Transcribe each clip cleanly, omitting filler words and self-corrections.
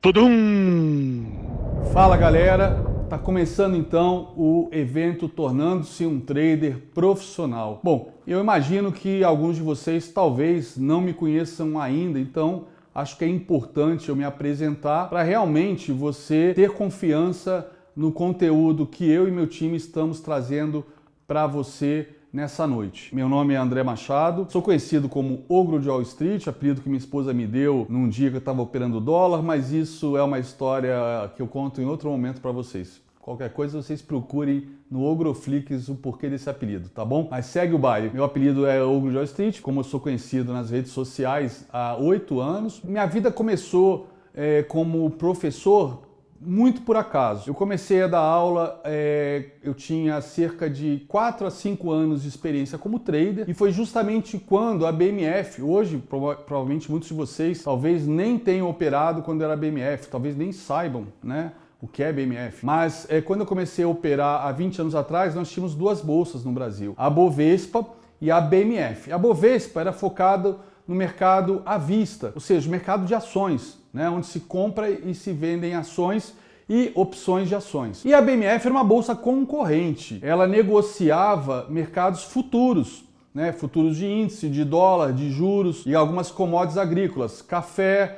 Tudum! Fala galera, tá começando então o evento Tornando-se um Trader Profissional. Bom, eu imagino que alguns de vocês talvez não me conheçam ainda, então acho que é importante eu me apresentar para realmente você ter confiança no conteúdo que eu e meu time estamos trazendo para você nessa noite. Meu nome é André Machado, sou conhecido como Ogro de Wall Street, apelido que minha esposa me deu num dia que eu estava operando dólar, mas isso é uma história que eu conto em outro momento para vocês. Qualquer coisa vocês procurem no Ogroflix o porquê desse apelido, tá bom? Mas segue o baile. Meu apelido é Ogro de Wall Street, como eu sou conhecido nas redes sociais há 8 anos. Minha vida começou como professor muito por acaso. Eu comecei a dar aula, eu tinha cerca de 4 a 5 anos de experiência como trader e foi justamente quando a BMF, hoje provavelmente muitos de vocês talvez nem tenham operado quando era BMF, talvez nem saibam, né, o que é BMF. Mas quando eu comecei a operar há 20 anos atrás, nós tínhamos duas bolsas no Brasil, a Bovespa e a BMF. A Bovespa era focada no mercado à vista, ou seja, o mercado de ações, né, onde se compra e se vendem ações e opções de ações. E a BMF era uma bolsa concorrente, ela negociava mercados futuros, né, futuros de índice, de dólar, de juros e algumas commodities agrícolas, café,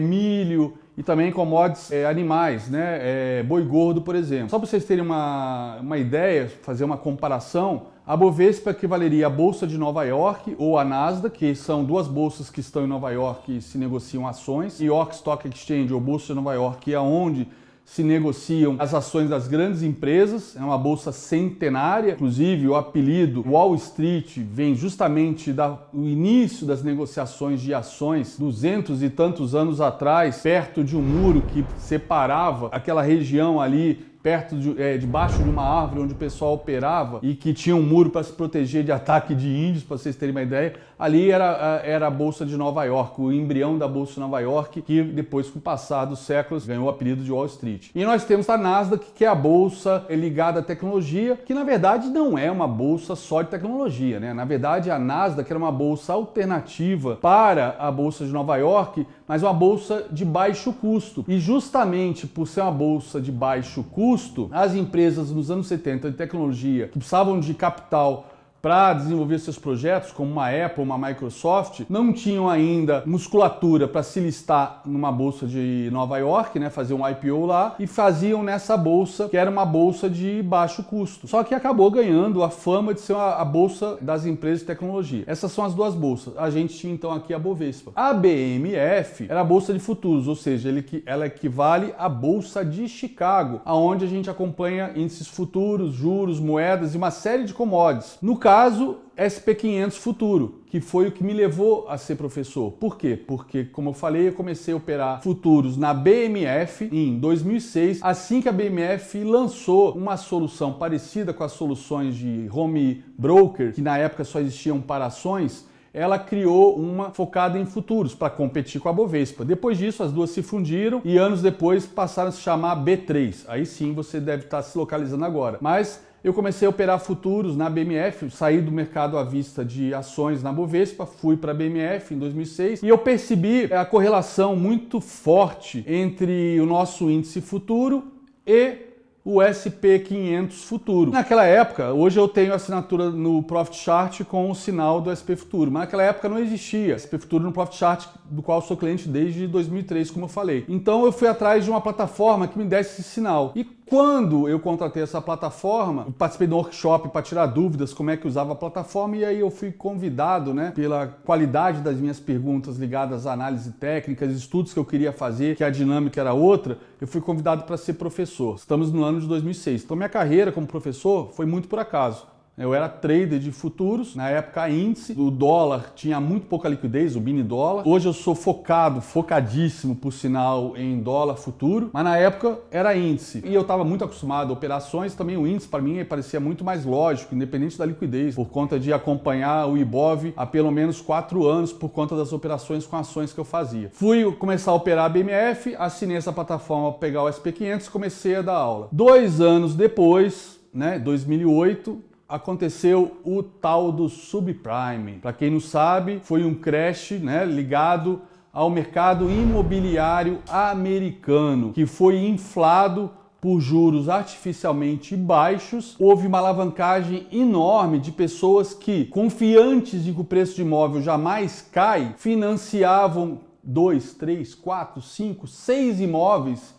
milho e também commodities animais, né, boi gordo, por exemplo. Só para vocês terem uma ideia, fazer uma comparação, a Bovespa equivaleria à Bolsa de Nova York ou a Nasdaq, que são duas bolsas que estão em Nova York e se negociam ações. New York Stock Exchange ou Bolsa de Nova York é onde se negociam as ações das grandes empresas, é uma bolsa centenária, inclusive o apelido Wall Street vem justamente do início das negociações de ações, 200 e tantos anos atrás, perto de um muro que separava aquela região ali, perto debaixo de uma árvore onde o pessoal operava e que tinha um muro para se proteger de ataque de índios, para vocês terem uma ideia. Ali era a Bolsa de Nova York, o embrião da Bolsa de Nova York, que depois, com o passar dos séculos, ganhou o apelido de Wall Street. E nós temos a Nasdaq, que é a bolsa ligada à tecnologia, que na verdade não é uma bolsa só de tecnologia, né? Na verdade, a Nasdaq era uma bolsa alternativa para a Bolsa de Nova York, mas uma bolsa de baixo custo. E justamente por ser uma bolsa de baixo custo, as empresas nos anos 70 de tecnologia que precisavam de capital para desenvolver seus projetos, como uma Apple, uma Microsoft, não tinham ainda musculatura para se listar numa bolsa de Nova York, né, fazer um IPO lá, e faziam nessa bolsa, que era uma bolsa de baixo custo. Só que acabou ganhando a fama de ser a bolsa das empresas de tecnologia. Essas são as duas bolsas. A gente tinha então aqui a Bovespa. A BMF era a bolsa de futuros, ou seja, ela equivale à bolsa de Chicago, aonde a gente acompanha índices futuros, juros, moedas e uma série de commodities. No caso, SP500 Futuro, que foi o que me levou a ser professor. Por quê? Porque, como eu falei, eu comecei a operar futuros na BMF em 2006, assim que a BMF lançou uma solução parecida com as soluções de home broker, que na época só existiam para ações. Ela criou uma focada em futuros para competir com a Bovespa. Depois disso, as duas se fundiram e anos depois passaram a se chamar B3. Aí sim você deve estar se localizando agora. Mas eu comecei a operar futuros na BMF, saí do mercado à vista de ações na Bovespa, fui para a BMF em 2006 e eu percebi a correlação muito forte entre o nosso índice futuro e o SP500 Futuro. Naquela época, hoje eu tenho assinatura no Profit Chart com o sinal do SP Futuro, mas naquela época não existia SP Futuro no Profit Chart, do qual sou cliente desde 2003, como eu falei. Então eu fui atrás de uma plataforma que me desse esse sinal. E quando eu contratei essa plataforma, eu participei de um workshop para tirar dúvidas como é que usava a plataforma e aí eu fui convidado, né, pela qualidade das minhas perguntas ligadas à análise técnica, estudos que eu queria fazer, que a dinâmica era outra, eu fui convidado para ser professor. Estamos no ano de 2006. Então minha carreira como professor foi muito por acaso. Eu era trader de futuros, na época índice, o dólar tinha muito pouca liquidez, o mini dólar. Hoje eu sou focadíssimo, por sinal, em dólar futuro, mas na época era índice. E eu estava muito acostumado a operações, também o índice para mim parecia muito mais lógico, independente da liquidez, por conta de acompanhar o Ibov há pelo menos 4 anos, por conta das operações com ações que eu fazia. Fui começar a operar a BMF, assinei essa plataforma para pegar o SP500 e comecei a dar aula. 2 anos depois, né, 2008, aconteceu o tal do subprime. Para quem não sabe, foi um crash, né, ligado ao mercado imobiliário americano, que foi inflado por juros artificialmente baixos. Houve uma alavancagem enorme de pessoas que, confiantes de que o preço de imóvel jamais cai, financiavam 2, 3, 4, 5, 6 imóveis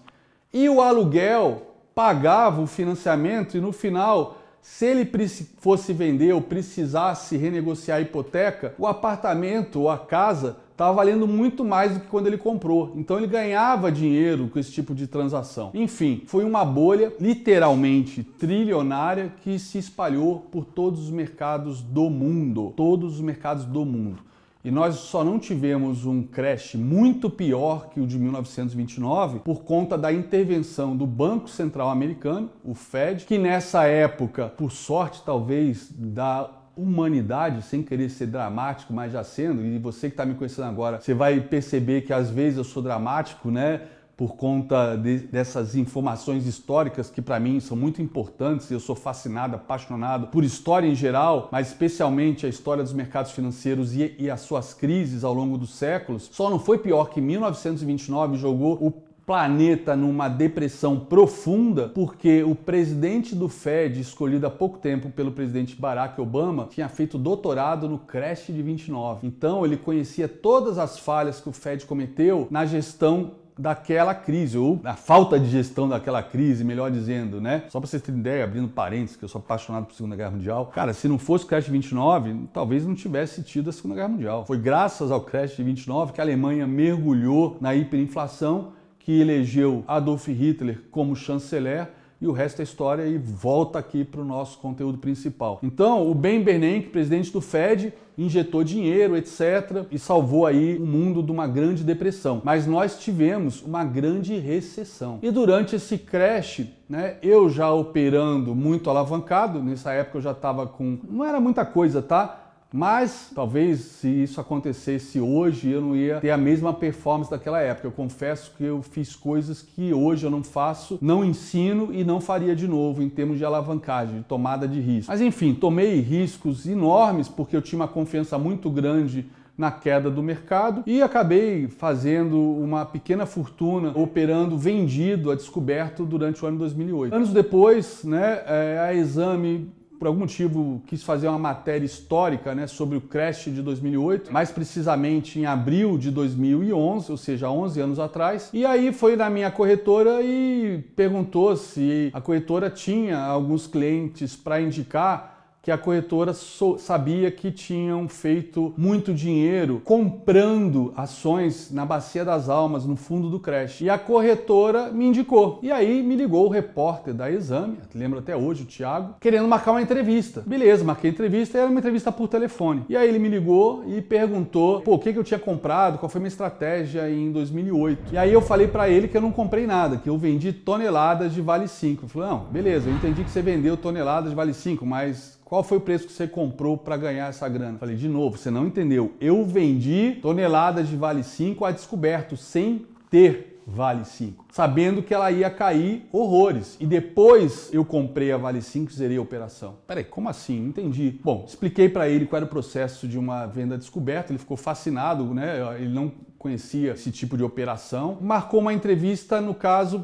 e o aluguel pagava o financiamento e no final, se ele fosse vender ou precisasse renegociar a hipoteca, o apartamento ou a casa estava valendo muito mais do que quando ele comprou. Então ele ganhava dinheiro com esse tipo de transação. Enfim, foi uma bolha literalmente trilionária que se espalhou por todos os mercados do mundo. Todos os mercados do mundo. E nós só não tivemos um crash muito pior que o de 1929 por conta da intervenção do Banco Central Americano, o Fed, que nessa época, por sorte talvez da humanidade, sem querer ser dramático, mas já sendo, e você que está me conhecendo agora, você vai perceber que às vezes eu sou dramático, né? Por conta dessas informações históricas que para mim são muito importantes. Eu sou fascinado, apaixonado por história em geral, mas especialmente a história dos mercados financeiros e as suas crises ao longo dos séculos. Só não foi pior que 1929 jogou o planeta numa depressão profunda, porque o presidente do Fed, escolhido há pouco tempo pelo presidente Barack Obama, tinha feito doutorado no crash de 29. Então ele conhecia todas as falhas que o Fed cometeu na gestão daquela crise, ou a falta de gestão daquela crise, melhor dizendo, né? Só para vocês terem ideia, abrindo parênteses, que eu sou apaixonado por Segunda Guerra Mundial. Cara, se não fosse o crash de 29, talvez não tivesse tido a Segunda Guerra Mundial. Foi graças ao crash de 29 que a Alemanha mergulhou na hiperinflação, que elegeu Adolf Hitler como chanceler, e o resto é história e volta aqui para o nosso conteúdo principal. Então, o Ben Bernanke, presidente do Fed, injetou dinheiro, etc., e salvou aí o mundo de uma grande depressão. Mas nós tivemos uma grande recessão. E durante esse crash, né, eu já operando muito alavancado, nessa época eu já estava com... não era muita coisa, tá? Mas talvez se isso acontecesse hoje eu não ia ter a mesma performance daquela época. Eu confesso que eu fiz coisas que hoje eu não faço, não ensino e não faria de novo em termos de alavancagem, de tomada de risco. Mas enfim, tomei riscos enormes porque eu tinha uma confiança muito grande na queda do mercado e acabei fazendo uma pequena fortuna operando vendido a descoberto durante o ano 2008. Anos depois, né, a Exame, por algum motivo, quis fazer uma matéria histórica, né, sobre o crash de 2008, mais precisamente em abril de 2011, ou seja, 11 anos atrás. E aí foi na minha corretora e perguntou se a corretora tinha alguns clientes para indicar, que a corretora sabia que tinham feito muito dinheiro comprando ações na Bacia das Almas, no fundo do crash. E a corretora me indicou. E aí me ligou o repórter da Exame, lembro até hoje, o Thiago, querendo marcar uma entrevista. Beleza, marquei a entrevista, era uma entrevista por telefone. E aí ele me ligou e perguntou, pô, o que eu tinha comprado, qual foi a minha estratégia em 2008. E aí eu falei para ele que eu não comprei nada, que eu vendi toneladas de Vale 5. Ele falou, não, beleza, eu entendi que você vendeu toneladas de Vale 5, mas qual foi o preço que você comprou para ganhar essa grana? Falei, de novo, você não entendeu. Eu vendi toneladas de Vale 5 a descoberto, sem ter Vale 5, sabendo que ela ia cair horrores. E depois eu comprei a Vale 5 e zerei a operação. Peraí, como assim? Não entendi. Bom, expliquei para ele qual era o processo de uma venda descoberta, ele ficou fascinado, né? Ele não conhecia esse tipo de operação. Marcou uma entrevista, no caso,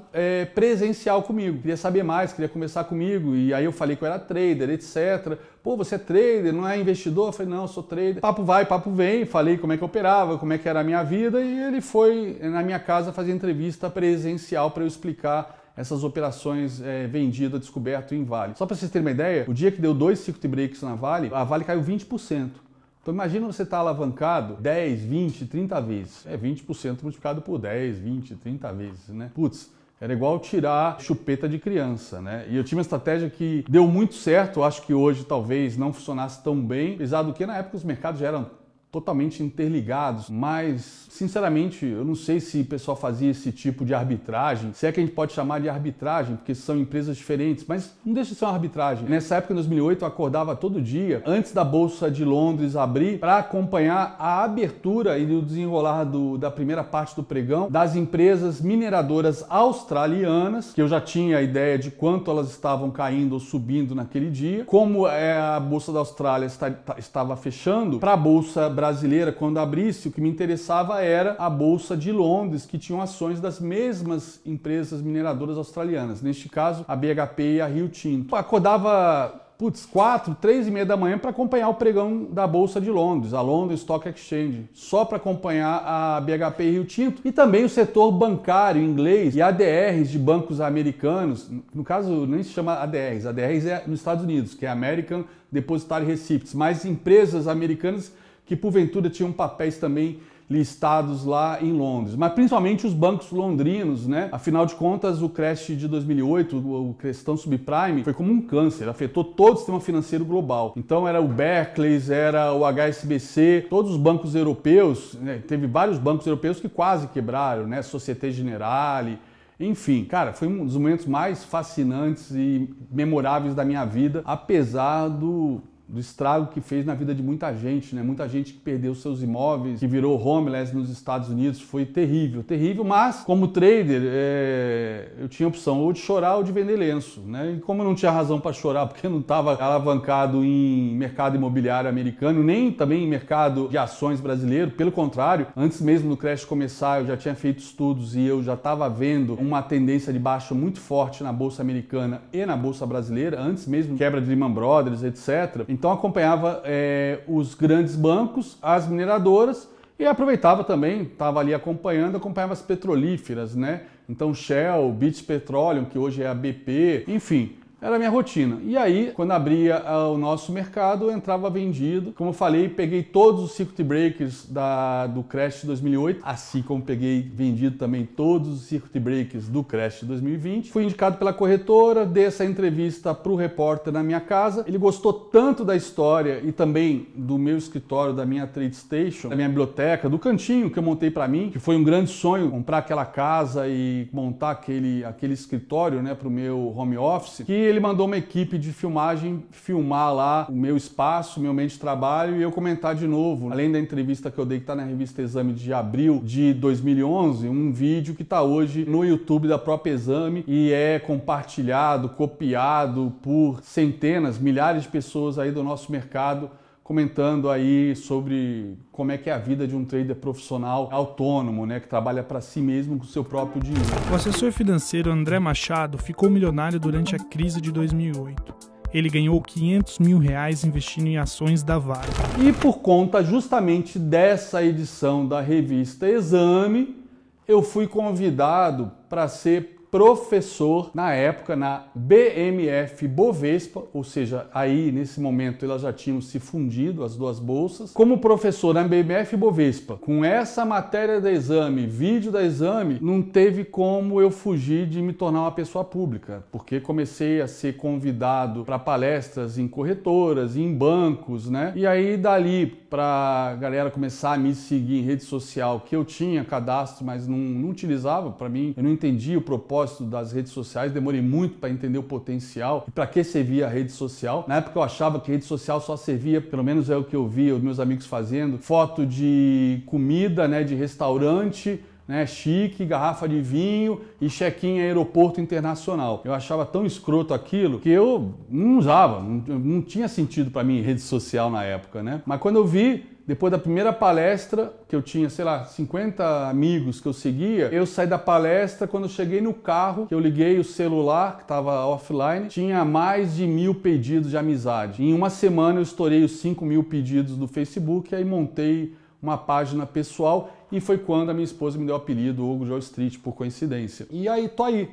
presencial comigo. Queria saber mais, queria conversar comigo. E aí eu falei que eu era trader, etc. Pô, você é trader, não é investidor? Eu falei, não, eu sou trader. Papo vai, papo vem. Falei como é que eu operava, como é que era a minha vida. E ele foi na minha casa fazer entrevista presencial para eu explicar essas operações vendidas, descoberto em Vale. Só para vocês terem uma ideia, o dia que deu 2 circuit breaks na Vale, a Vale caiu 20%. Então imagina você estar alavancado 10, 20, 30 vezes. 20% multiplicado por 10, 20, 30 vezes, né? Putz, era igual tirar chupeta de criança, né? E eu tinha uma estratégia que deu muito certo, eu acho que hoje talvez não funcionasse tão bem, apesar do que na época os mercados já eram totalmente interligados, mas sinceramente eu não sei se o pessoal fazia esse tipo de arbitragem, se é que a gente pode chamar de arbitragem, porque são empresas diferentes, mas não deixa de ser uma arbitragem. Nessa época, em 2008, eu acordava todo dia, antes da Bolsa de Londres abrir, para acompanhar a abertura e o desenrolar da primeira parte do pregão das empresas mineradoras australianas, que eu já tinha a ideia de quanto elas estavam caindo ou subindo naquele dia, como a Bolsa da Austrália estava fechando, para a Bolsa brasileira brasileira, quando abrisse, o que me interessava era a Bolsa de Londres, que tinham ações das mesmas empresas mineradoras australianas, neste caso a BHP e a Rio Tinto. Acordava 3h30 da manhã para acompanhar o pregão da Bolsa de Londres, a London Stock Exchange, só para acompanhar a BHP e Rio Tinto e também o setor bancário inglês e ADRs de bancos americanos, no caso nem se chama ADRs, ADRs é nos Estados Unidos, que é American Depositary Receipts, mas empresas americanas que porventura tinham papéis também listados lá em Londres, mas principalmente os bancos londrinos, né? Afinal de contas, o crash de 2008, o questão subprime, foi como um câncer, afetou todo o sistema financeiro global. Então era o Barclays, era o HSBC, todos os bancos europeus, né? Teve vários bancos europeus que quase quebraram, né? Société Générale, enfim, cara, foi um dos momentos mais fascinantes e memoráveis da minha vida, apesar do estrago que fez na vida de muita gente, né? Muita gente que perdeu seus imóveis, que virou homeless nos Estados Unidos, foi terrível, terrível, mas como trader, eu tinha a opção ou de chorar ou de vender lenço, né? E como eu não tinha razão para chorar, porque eu não estava alavancado em mercado imobiliário americano, nem também em mercado de ações brasileiro, pelo contrário, antes mesmo do crash começar, eu já tinha feito estudos e eu já estava vendo uma tendência de baixa muito forte na Bolsa Americana e na Bolsa Brasileira, antes mesmo quebra de Lehman Brothers, etc. Então acompanhava os grandes bancos, as mineradoras e aproveitava também, estava ali acompanhava as petrolíferas, né? Então Shell, British Petroleum, que hoje é a BP, enfim, era a minha rotina. E aí, quando abria o nosso mercado, eu entrava vendido. Como eu falei, peguei todos os circuit breakers do crash de 2008, assim como peguei vendido também todos os circuit breakers do crash de 2020. Fui indicado pela corretora, dei essa entrevista para o repórter na minha casa. Ele gostou tanto da história e também do meu escritório, da minha trade station, da minha biblioteca, do cantinho que eu montei para mim, que foi um grande sonho comprar aquela casa e montar aquele escritório, né, para o meu home office, que ele mandou uma equipe de filmagem filmar lá o meu espaço, o meu ambiente de trabalho e eu comentar de novo, além da entrevista que eu dei que está na revista Exame de abril de 2011, um vídeo que está hoje no YouTube da própria Exame e é compartilhado, copiado por centenas, milhares de pessoas aí do nosso mercado, comentando aí sobre como é que é a vida de um trader profissional autônomo, né, que trabalha para si mesmo com o seu próprio dinheiro. O assessor financeiro André Machado ficou milionário durante a crise de 2008. Ele ganhou R$500 mil investindo em ações da Vale. E por conta justamente dessa edição da revista Exame, eu fui convidado para ser professor, na época, na BMF Bovespa, ou seja, aí nesse momento elas já tinham se fundido, as duas bolsas, como professor na BMF Bovespa. Com essa matéria da Exame, vídeo da Exame, não teve como eu fugir de me tornar uma pessoa pública, porque comecei a ser convidado para palestras em corretoras, em bancos, né? E aí dali para a galera começar a me seguir em rede social, que eu tinha cadastro, mas não utilizava, para mim, eu não entendia o propósito das redes sociais, demorei muito para entender o potencial e para que servia a rede social. Na época eu achava que rede social só servia, pelo menos é o que eu via os meus amigos fazendo, foto de comida, né, de restaurante, né, chique, garrafa de vinho e check-in em aeroporto internacional. Eu achava tão escroto aquilo que eu não usava, não tinha sentido para mim rede social na época, né? Mas quando eu vi, depois da primeira palestra, que eu tinha, sei lá, 50 amigos que eu seguia, eu saí da palestra, quando eu cheguei no carro, que eu liguei o celular, que estava offline, tinha mais de 1000 pedidos de amizade. Em uma semana eu estourei os 5.000 pedidos do Facebook, aí montei uma página pessoal e foi quando a minha esposa me deu o apelido Hugo Wall Street, por coincidência. E aí, tô aí.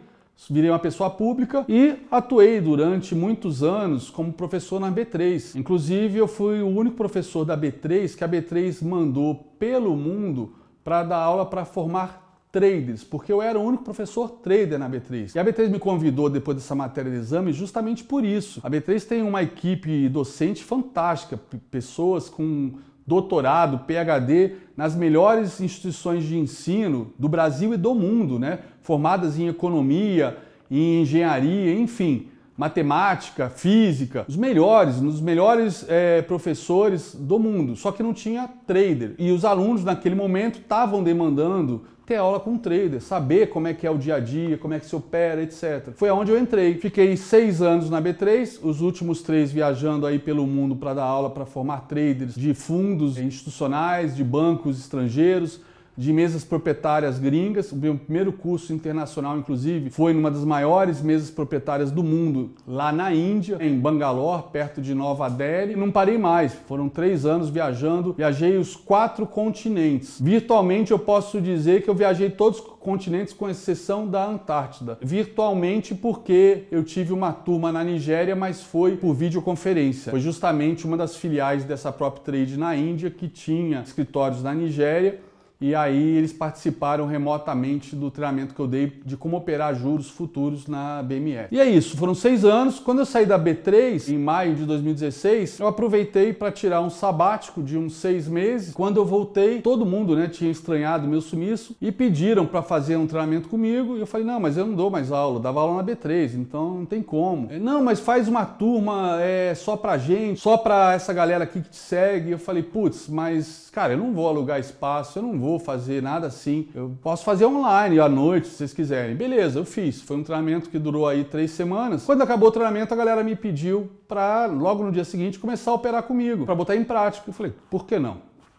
Virei uma pessoa pública e atuei durante muitos anos como professor na B3. Inclusive, eu fui o único professor da B3 que a B3 mandou pelo mundo para dar aula para formar traders, porque eu era o único professor trader na B3. E a B3 me convidou depois dessa matéria de exame justamente por isso. A B3 tem uma equipe docente fantástica, pessoas com doutorado, PhD, nas melhores instituições de ensino do Brasil e do mundo, né? Formadas em economia, em engenharia, enfim, matemática, física, os melhores professores do mundo, só que não tinha trader. E os alunos naquele momento estavam demandando ter aula com um trader, saber como é que é o dia a dia, como é que se opera, etc. Foi aonde eu entrei. Fiquei 6 anos na B3, os últimos 3 viajando aí pelo mundo para dar aula, para formar traders de fundos institucionais, de bancos estrangeiros, de mesas proprietárias gringas. O meu primeiro curso internacional, inclusive, foi numa das maiores mesas proprietárias do mundo, lá na Índia, em Bangalore, perto de Nova Delhi. Não parei mais, foram 3 anos viajando, viajei os 4 continentes. Virtualmente eu posso dizer que eu viajei todos os continentes com exceção da Antártida. Virtualmente porque eu tive uma turma na Nigéria, mas foi por videoconferência. Foi justamente uma das filiais dessa PropTrade na Índia que tinha escritórios na Nigéria. E aí eles participaram remotamente do treinamento que eu dei de como operar juros futuros na BMF. E é isso, foram 6 anos. Quando eu saí da B3, em maio de 2016, eu aproveitei para tirar um sabático de uns 6 meses. Quando eu voltei, todo mundo, né, tinha estranhado meu sumiço e pediram para fazer um treinamento comigo. E eu falei, não, mas eu não dou mais aula, eu dava aula na B3, então não tem como. Não, mas faz uma turma só pra gente, só pra essa galera aqui que te segue. Eu falei, putz, mas cara, eu não vou alugar espaço, eu não vou fazer nada assim. Eu posso fazer online à noite, se vocês quiserem. Beleza, eu fiz. Foi um treinamento que durou aí 3 semanas. Quando acabou o treinamento, a galera me pediu para logo no dia seguinte começar a operar comigo, para botar em prática. Eu falei, por que não?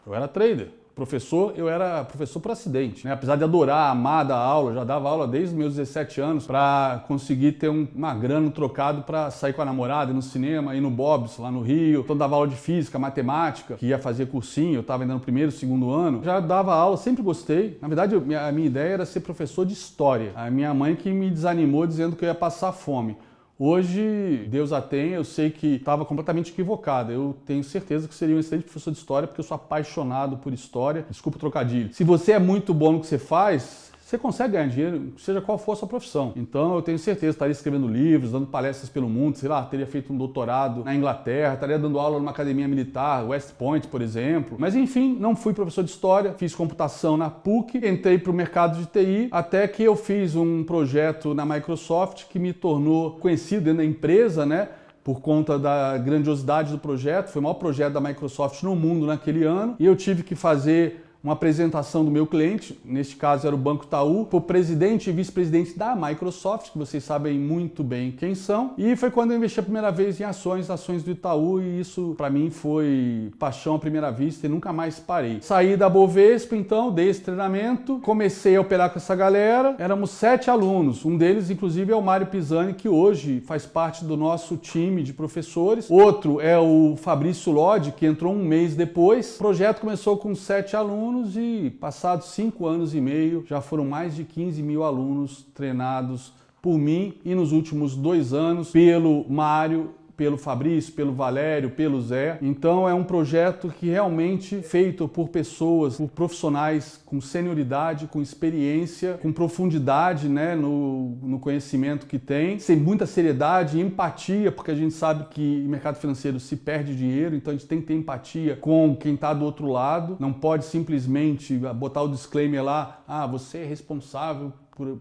Eu era trader. Professor, eu era professor por acidente, né? Apesar de adorar, amar dar aula, já dava aula desde os meus 17 anos para conseguir ter uma grana trocado para sair com a namorada, ir no cinema, ir no Bob's lá no Rio. Então dava aula de física, matemática, que ia fazer cursinho, eu estava ainda no 1º, 2º ano. Já dava aula, sempre gostei. Na verdade, a minha ideia era ser professor de história. A minha mãe que me desanimou dizendo que eu ia passar fome. Hoje, Deus a tem, eu sei que estava completamente equivocado. Eu tenho certeza que seria um excelente professor de história, porque eu sou apaixonado por história. Desculpa o trocadilho. Se você é muito bom no que você faz, você consegue ganhar dinheiro, seja qual for a sua profissão. Então eu tenho certeza, estaria escrevendo livros, dando palestras pelo mundo, sei lá, teria feito um doutorado na Inglaterra, estaria dando aula numa academia militar, West Point, por exemplo. Mas enfim, não fui professor de história, fiz computação na PUC, entrei para o mercado de TI, até que eu fiz um projeto na Microsoft que me tornou conhecido dentro da empresa, né? Por conta da grandiosidade do projeto. Foi o maior projeto da Microsoft no mundo naquele ano. E eu tive que fazer uma apresentação do meu cliente, neste caso era o Banco Itaú, para o presidente e vice-presidente da Microsoft, que vocês sabem muito bem quem são, e foi quando eu investi a primeira vez em ações do Itaú, e isso para mim foi paixão à primeira vista e nunca mais parei. Saí da Bovespa, então, dei esse treinamento, comecei a operar com essa galera, éramos 7 alunos, um deles inclusive é o Mário Pisani, que hoje faz parte do nosso time de professores, outro é o Fabrício Lodi, que entrou um mês depois. O projeto começou com 7 alunos, e passados 5 anos e meio já foram mais de 15 mil alunos treinados por mim e nos últimos 2 anos pelo Mário, pelo Fabrício, pelo Valério, pelo Zé. Então é um projeto que realmente feito por pessoas, por profissionais com senioridade, com experiência, com profundidade, né, no conhecimento que tem, sem muita seriedade e empatia, porque a gente sabe que em mercado financeiro se perde dinheiro, então a gente tem que ter empatia com quem está do outro lado. Não pode simplesmente botar o disclaimer lá, você é responsável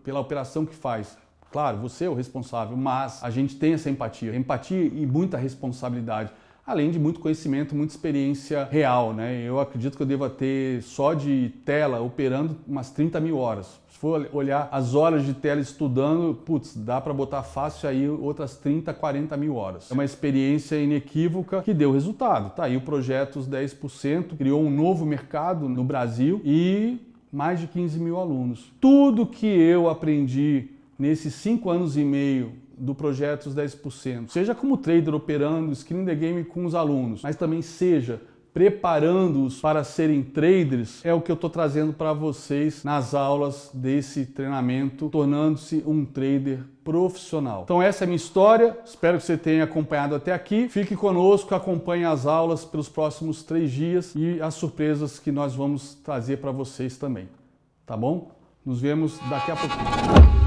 pela operação que faz. Claro, você é o responsável, mas a gente tem essa empatia e muita responsabilidade, além de muito conhecimento, muita experiência real, né? Eu acredito que eu deva ter só de tela operando umas 30 mil horas. Se for olhar as horas de tela estudando, putz, dá para botar fácil aí outras 30, 40 mil horas. É uma experiência inequívoca que deu resultado. Tá aí o projeto Os 10%, criou um novo mercado no Brasil e mais de 15 mil alunos. Tudo que eu aprendi nesses 5 anos e meio do projeto Os 10%, seja como trader operando, skin the game com os alunos, mas também seja preparando-os para serem traders, é o que eu estou trazendo para vocês nas aulas desse treinamento, tornando-se um trader profissional. Então essa é a minha história, espero que você tenha acompanhado até aqui. Fique conosco, acompanhe as aulas pelos próximos 3 dias e as surpresas que nós vamos trazer para vocês também, tá bom? Nos vemos daqui a pouquinho.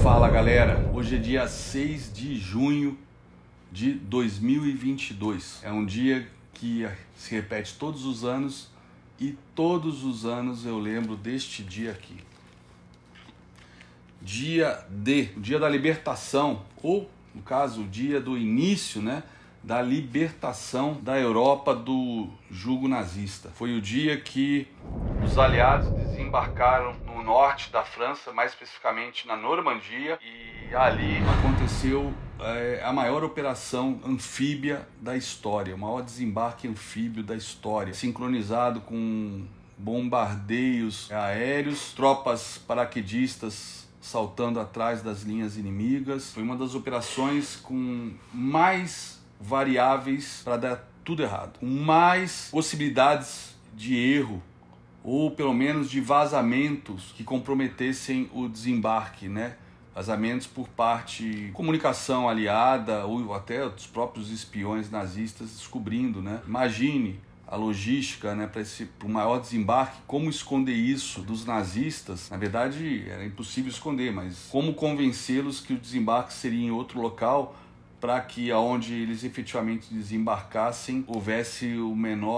Fala galera, hoje é dia 6 de junho de 2022. É um dia que se repete todos os anos e todos os anos eu lembro deste dia aqui. Dia D, o dia da libertação, ou no caso o dia do início, né, da libertação da Europa do jugo nazista. Foi o dia que os aliados desembarcaram no norte da França, mais especificamente na Normandia, e ali aconteceu a maior operação anfíbia da história, o maior desembarque anfíbio da história, sincronizado com bombardeios aéreos, tropas paraquedistas saltando atrás das linhas inimigas. Foi uma das operações com mais variáveis para dar tudo errado, com mais possibilidades de erro, ou pelo menos de vazamentos que comprometessem o desembarque, né? Vazamentos por parte de comunicação aliada ou até dos próprios espiões nazistas descobrindo, né? Imagine a logística, né, para o maior desembarque, como esconder isso dos nazistas. Na verdade, era impossível esconder, mas como convencê-los que o desembarque seria em outro local para que aonde eles efetivamente desembarcassem houvesse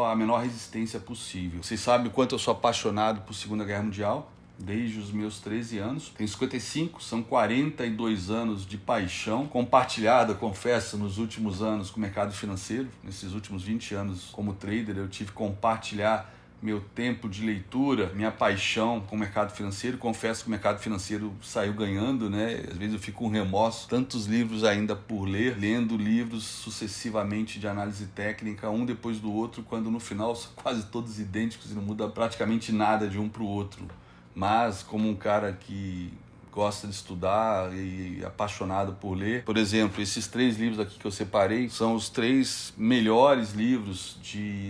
a menor resistência possível. Vocês sabem o quanto eu sou apaixonado por Segunda Guerra Mundial, desde os meus 13 anos. Tenho 55, são 42 anos de paixão, compartilhada, confesso, nos últimos anos com o mercado financeiro. Nesses últimos 20 anos como trader, eu tive que compartilhar meu tempo de leitura, minha paixão com o mercado financeiro. Confesso que o mercado financeiro saiu ganhando, né? Às vezes eu fico com remorso, tantos livros ainda por ler, lendo livros sucessivamente de análise técnica, um depois do outro, quando no final são quase todos idênticos e não muda praticamente nada de um para o outro. Mas como um cara que gosta de estudar e apaixonado por ler, por exemplo, esses 3 livros aqui que eu separei são os 3 melhores livros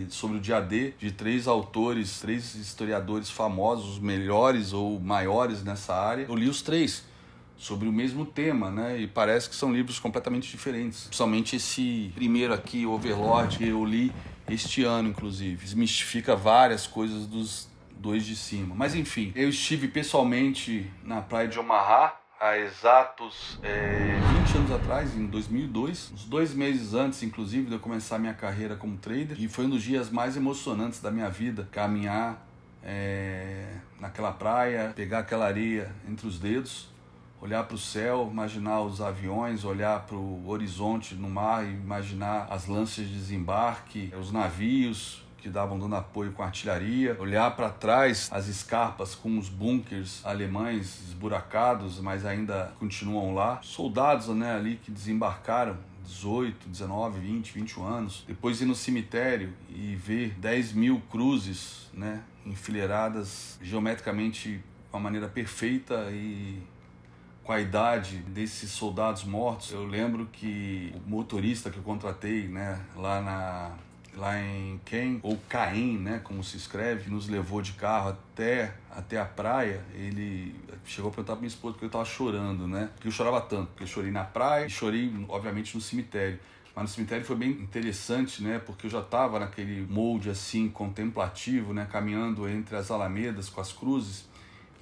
sobre o dia D, de 3 autores, 3 historiadores famosos, os melhores ou maiores nessa área. Eu li os 3 sobre o mesmo tema, né? E parece que são livros completamente diferentes. Principalmente esse primeiro aqui, Overlord, que eu li este ano, inclusive. Desmistifica várias coisas dos 2 de cima. Mas enfim, eu estive pessoalmente na praia de Omaha há exatos 20 anos atrás, em 2002, uns 2 meses antes, inclusive, de eu começar minha carreira como trader, e foi um dos dias mais emocionantes da minha vida, caminhar naquela praia, pegar aquela areia entre os dedos, olhar para o céu, imaginar os aviões, olhar para o horizonte no mar e imaginar as lanchas de desembarque, os navios que dando apoio com artilharia, olhar para trás as escarpas com os bunkers alemães esburacados, mas ainda continuam lá, soldados, né, ali que desembarcaram, 18, 19, 20, 21 anos, depois ir no cemitério e ver 10 mil cruzes, né, enfileiradas geometricamente de uma maneira perfeita e com a idade desses soldados mortos. Eu lembro que o motorista que eu contratei, né, lá em Caen, ou Caen, né, como se escreve, nos levou de carro até a praia. Ele chegou a perguntar pra minha esposa porque eu estava chorando, né? Porque eu chorava tanto, porque eu chorei na praia e chorei, obviamente, no cemitério. Mas no cemitério foi bem interessante, né? Porque eu já estava naquele molde assim, contemplativo, né? Caminhando entre as alamedas com as cruzes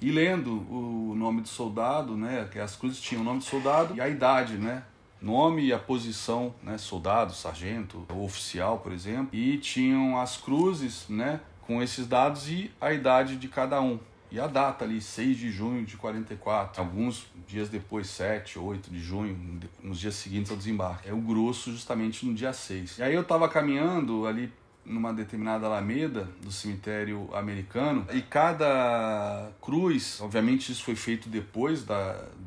e lendo o nome do soldado, né? Que as cruzes tinham o nome do soldado e a idade, né? Nome e a posição, né? Soldado, sargento, ou oficial, por exemplo. E tinham as cruzes, né? Com esses dados e a idade de cada um. E a data ali, 6 de junho de 44. Alguns dias depois, 7, 8 de junho, nos dias seguintes ao desembarque. É o grosso justamente no dia 6. E aí eu estava caminhando ali numa determinada alameda do cemitério americano, e cada cruz, obviamente isso foi feito depois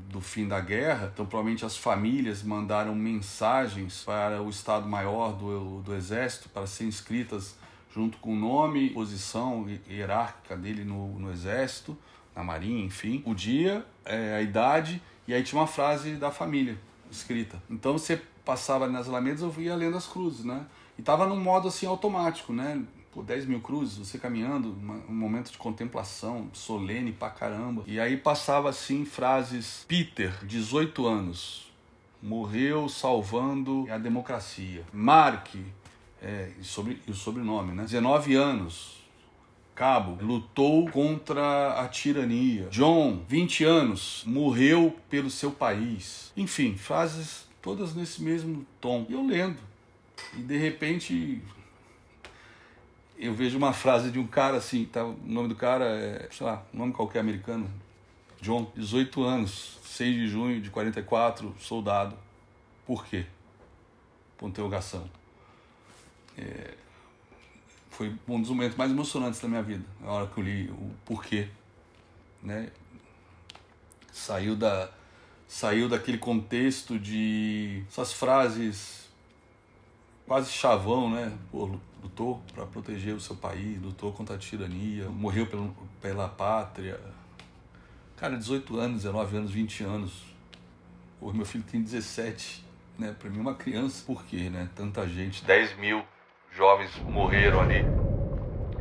do fim da guerra, então provavelmente as famílias mandaram mensagens para o Estado-Maior do Exército para serem escritas junto com o nome, posição hierárquica dele no Exército, na Marinha, enfim, o dia, a idade, e aí tinha uma frase da família escrita. Então você passava nas alamedas, eu ia lendo as cruzes, né? E tava num modo assim automático, né? Pô, 10 mil cruzes, você caminhando, um momento de contemplação, solene pra caramba. E aí passava assim frases: Peter, 18 anos, morreu salvando a democracia. Mark, o sobrenome, né? 19 anos, cabo, lutou contra a tirania. John, 20 anos, morreu pelo seu país. Enfim, frases todas nesse mesmo tom. E eu lendo. E de repente eu vejo uma frase de um cara assim, tá, o nome do cara é, sei lá, um nome qualquer americano, John, 18 anos, 6 de junho de 44, soldado. Por quê? Ponto de interrogação. Foi um dos momentos mais emocionantes da minha vida, na hora que eu li o porquê, né? Saiu daquele contexto de essas frases quase chavão, né? Pô, lutou para proteger o seu país, lutou contra a tirania, morreu pela pátria. Cara, 18 anos, 19 anos, 20 anos. Pô, meu filho tem 17, né? Para mim é uma criança. Por quê, né? Tanta gente, 10 mil jovens morreram ali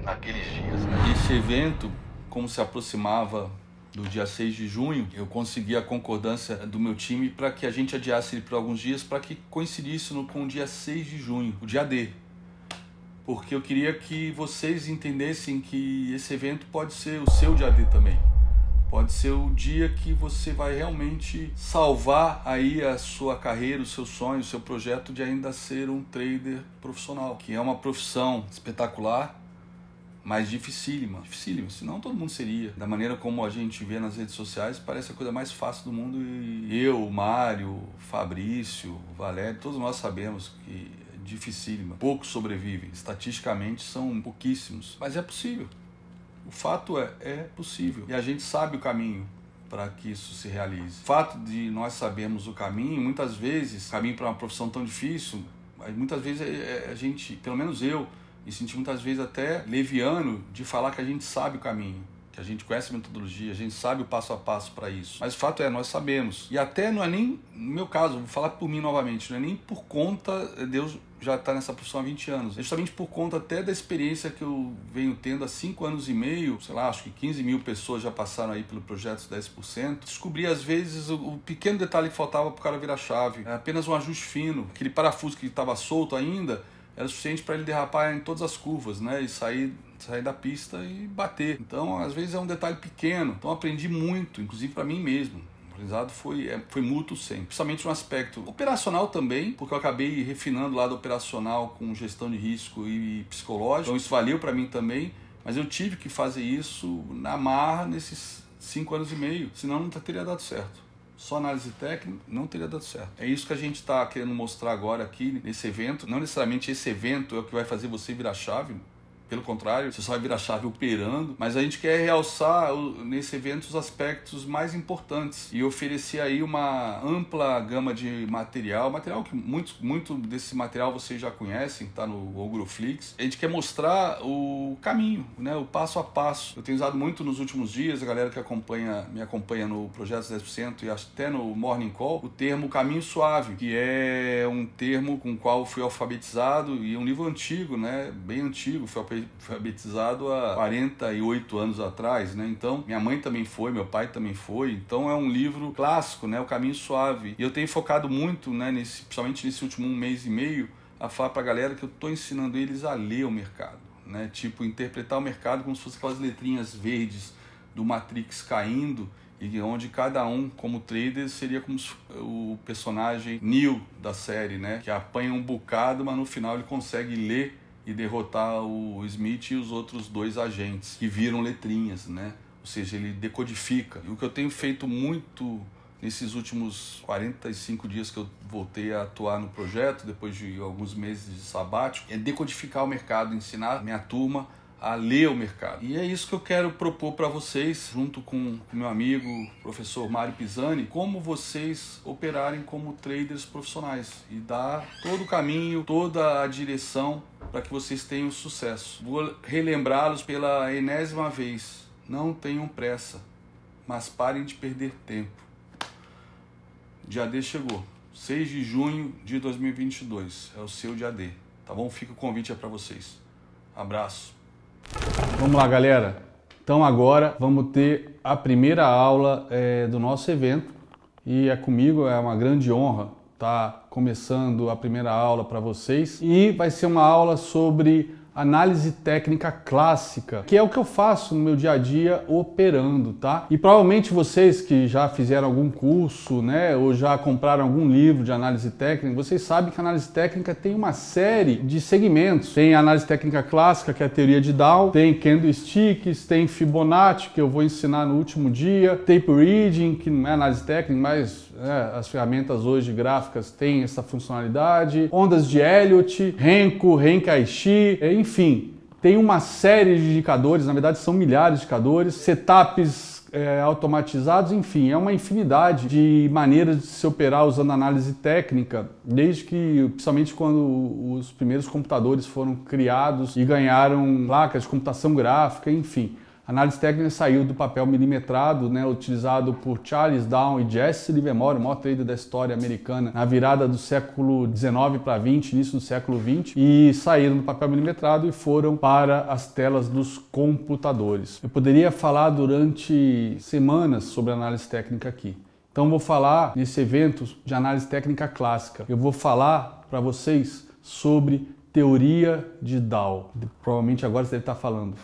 naqueles dias, né? Esse evento, como se aproximava do dia 6 de junho, eu consegui a concordância do meu time para que a gente adiasse ele por alguns dias, para que coincidisse com o dia 6 de junho, o dia D. Porque eu queria que vocês entendessem que esse evento pode ser o seu dia D também. Pode ser o dia que você vai realmente salvar aí a sua carreira, o seu sonho, o seu projeto de ainda ser um trader profissional, que é uma profissão espetacular, mas dificílima, senão todo mundo seria. Da maneira como a gente vê nas redes sociais, parece a coisa mais fácil do mundo, e eu, o Mário, o Fabrício, o Valério, todos nós sabemos que é dificílima. Poucos sobrevivem, estatisticamente são pouquíssimos, mas é possível. O fato é possível, e a gente sabe o caminho para que isso se realize. O fato de nós sabermos o caminho, muitas vezes, caminho para uma profissão tão difícil, muitas vezes a gente, pelo menos eu, me senti muitas vezes até leviano de falar que a gente sabe o caminho, que a gente conhece a metodologia, a gente sabe o passo a passo para isso. Mas o fato é, nós sabemos. E até não é nem, no meu caso, vou falar por mim novamente, não é nem por conta, Deus já está nessa profissão há 20 anos. É justamente por conta até da experiência que eu venho tendo há 5 anos e meio, sei lá, acho que 15 mil pessoas já passaram aí pelo projeto 10%. Descobri às vezes o pequeno detalhe que faltava para o cara virar chave. É apenas um ajuste fino. Aquele parafuso que estava solto ainda era suficiente para ele derrapar em todas as curvas, né? E sair da pista e bater. Então, às vezes é um detalhe pequeno. Então, aprendi muito, inclusive para mim mesmo. O aprendizado foi mútuo sempre. Principalmente no aspecto operacional também, porque eu acabei refinando o lado operacional com gestão de risco e psicológico. Então, isso valeu para mim também. Mas eu tive que fazer isso na marra nesses 5 anos e meio. Senão, não teria dado certo. Só análise técnica não teria dado certo. É isso que a gente está querendo mostrar agora aqui nesse evento. Não necessariamente esse evento é o que vai fazer você virar chave. Pelo contrário, você só vai virar chave operando, mas a gente quer realçar nesse evento os aspectos mais importantes e oferecer aí uma ampla gama de material que muito desse material vocês já conhecem, está no Ogroflix. A gente quer mostrar o caminho, né, o passo a passo. Eu tenho usado muito nos últimos dias, a galera que me acompanha no Projeto 10% e até no Morning Call, o termo caminho suave, que é um termo com o qual eu fui alfabetizado e é um livro antigo, né, bem antigo, foi alfabetizado há 48 anos atrás, né? Então, minha mãe também foi, meu pai também foi. Então, é um livro clássico, né? O Caminho Suave. E eu tenho focado muito, né, principalmente nesse último 1 mês e meio, a falar para a galera que eu estou ensinando eles a ler o mercado, né? Tipo, interpretar o mercado como se fosse aquelas letrinhas verdes do Matrix caindo, e onde cada um, como trader, seria como o personagem Neo da série, né? Que apanha um bocado, mas no final ele consegue ler e derrotar o Smith e os outros 2 agentes, que viram letrinhas, né? Ou seja, ele decodifica. E o que eu tenho feito muito nesses últimos 45 dias que eu voltei a atuar no projeto, depois de alguns meses de sabático, é decodificar o mercado, ensinar minha turma a ler o mercado. E é isso que eu quero propor para vocês, junto com o meu amigo, professor Mário Pisani, como vocês operarem como traders profissionais e dar todo o caminho, toda a direção para que vocês tenham sucesso. Vou relembrá-los pela enésima vez. Não tenham pressa, mas parem de perder tempo. Dia D chegou. 6 de junho de 2022. É o seu dia D. Tá bom? Fica o convite aí para vocês. Abraço. Vamos lá, galera. Então agora vamos ter a primeira aula do nosso evento. E é comigo, é uma grande honra estar começando a primeira aula para vocês. E vai ser uma aula sobre análise técnica clássica, que é o que eu faço no meu dia a dia operando, tá? E provavelmente vocês que já fizeram algum curso, né, ou já compraram algum livro de análise técnica, vocês sabem que a análise técnica tem uma série de segmentos. Tem a análise técnica clássica, que é a teoria de Dow, tem candlesticks, tem Fibonacci, que eu vou ensinar no último dia, tape reading, que não é análise técnica, mas né? As ferramentas hoje gráficas têm essa funcionalidade, ondas de Elliott, Renko, Renkaishi, enfim, tem uma série de indicadores, na verdade são milhares de indicadores, setups automatizados, enfim, é uma infinidade de maneiras de se operar usando análise técnica, desde que, principalmente quando os primeiros computadores foram criados e ganharam placas de computação gráfica, enfim. A análise técnica saiu do papel milimetrado, né, utilizado por Charles Down e Jesse Livermore, o maior trader da história americana, na virada do século XIX para XX, início do século XX, e saíram do papel milimetrado e foram para as telas dos computadores. Eu poderia falar durante semanas sobre análise técnica aqui. Então vou falar nesse evento de análise técnica clássica. Eu vou falar para vocês sobre teoria de Dow. Provavelmente agora você deve estar falando: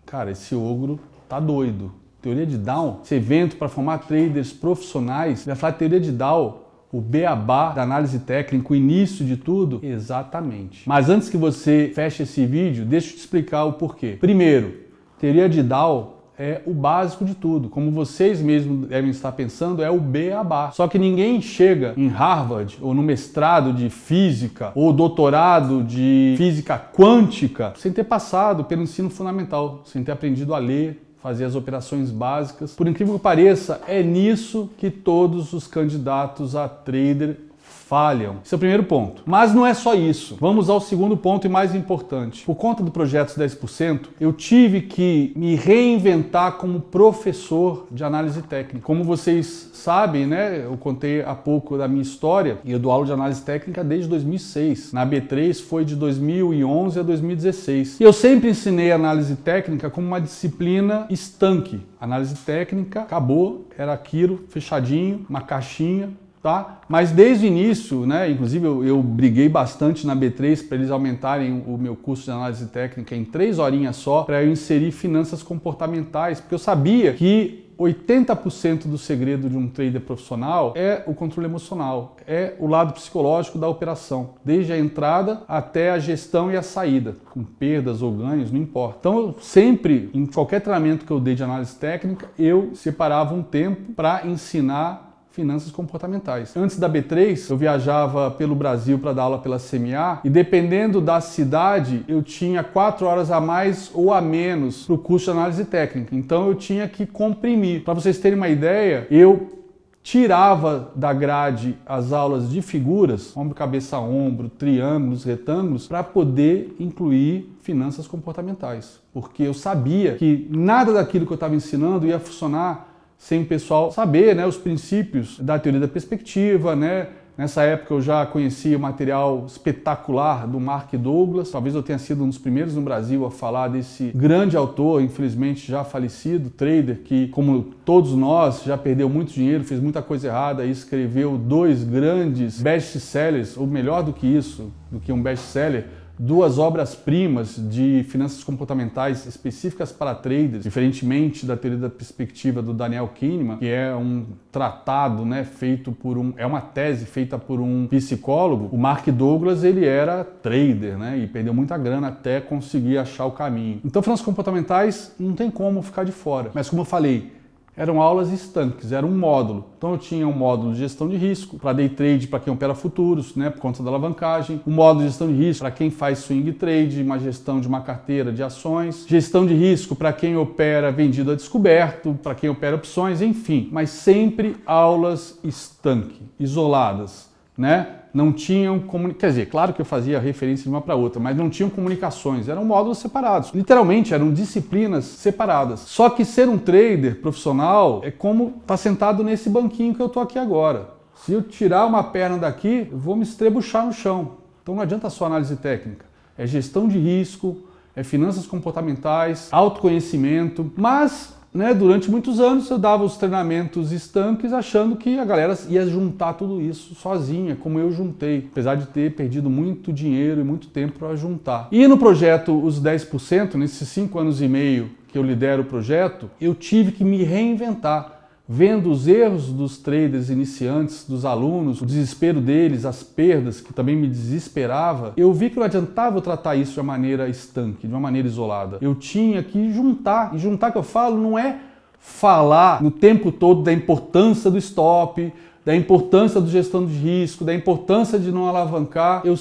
cara, esse ogro tá doido. Teoria de Dow, esse evento para formar traders profissionais, vai falar de teoria de Dow, o beabá da análise técnica, o início de tudo? Exatamente. Mas antes que você feche esse vídeo, deixa eu te explicar o porquê. Primeiro, teoria de Dow é o básico de tudo. Como vocês mesmos devem estar pensando, é o beabá. Só que ninguém chega em Harvard ou no mestrado de física ou doutorado de física quântica sem ter passado pelo ensino fundamental, sem ter aprendido a ler, fazer as operações básicas. Por incrível que pareça, é nisso que todos os candidatos a trader falham. Esse é o primeiro ponto. Mas não é só isso. Vamos ao segundo ponto e mais importante. Por conta do projeto 10%, eu tive que me reinventar como professor de análise técnica. Como vocês sabem, né, eu contei há pouco da minha história e eu dou aula de análise técnica desde 2006. Na B3 foi de 2011 a 2016. E eu sempre ensinei análise técnica como uma disciplina estanque. Análise técnica, acabou, era aquilo, fechadinho, uma caixinha. Tá? Mas desde o início, né, inclusive eu briguei bastante na B3 para eles aumentarem o meu curso de análise técnica em 3 horinhas só, para eu inserir finanças comportamentais, porque eu sabia que 80% do segredo de um trader profissional é o controle emocional, é o lado psicológico da operação, desde a entrada até a gestão e a saída, com perdas ou ganhos, não importa. Então, eu sempre, em qualquer treinamento que eu dei de análise técnica, eu separava um tempo para ensinar finanças comportamentais. Antes da B3, eu viajava pelo Brasil para dar aula pela CMA e dependendo da cidade, eu tinha 4 horas a mais ou a menos para o curso de análise técnica. Então eu tinha que comprimir. Para vocês terem uma ideia, eu tirava da grade as aulas de figuras, ombro, cabeça, ombro, triângulos, retângulos, para poder incluir finanças comportamentais. Porque eu sabia que nada daquilo que eu estava ensinando ia funcionar sem o pessoal saber, né, os princípios da teoria da perspectiva, né? Nessa época eu já conhecia o material espetacular do Mark Douglas. Talvez eu tenha sido um dos primeiros no Brasil a falar desse grande autor, infelizmente já falecido, trader, que, como todos nós, já perdeu muito dinheiro, fez muita coisa errada e escreveu 2 grandes best-sellers, ou melhor do que isso, do que um best-seller, 2 obras-primas de finanças comportamentais específicas para traders, diferentemente da teoria da perspectiva do Daniel Kahneman, que é um tratado, né, feito por é uma tese feita por um psicólogo. O Mark Douglas, ele era trader, né, e perdeu muita grana até conseguir achar o caminho. Então, finanças comportamentais não tem como ficar de fora. Mas como eu falei, eram aulas estanques, era um módulo. Então eu tinha um módulo de gestão de risco para day trade, para quem opera futuros, né, por conta da alavancagem. Um módulo de gestão de risco para quem faz swing trade, uma gestão de uma carteira de ações. Gestão de risco para quem opera vendido a descoberto, para quem opera opções, enfim. Mas sempre aulas estanque, isoladas, né? Não tinham comunicações, quer dizer, claro que eu fazia referência de uma para outra, mas não tinham comunicações, eram módulos separados. Literalmente, eram disciplinas separadas. Só que ser um trader profissional é como estar sentado nesse banquinho que eu estou aqui agora. Se eu tirar uma perna daqui, eu vou me estrebuchar no chão. Então não adianta só análise técnica. É gestão de risco, é finanças comportamentais, autoconhecimento, mas durante muitos anos eu dava os treinamentos estanques achando que a galera ia juntar tudo isso sozinha, como eu juntei, apesar de ter perdido muito dinheiro e muito tempo para juntar. E no projeto Os 10%, nesses 5 anos e meio que eu lidero o projeto, eu tive que me reinventar. Vendo os erros dos traders iniciantes, dos alunos, o desespero deles, as perdas, que também me desesperava, eu vi que não adiantava eu tratar isso de uma maneira estanque, de uma maneira isolada. Eu tinha que juntar. E juntar que eu falo não é falar no tempo todo da importância do stop, da importância da gestão de risco, da importância de não alavancar. Eu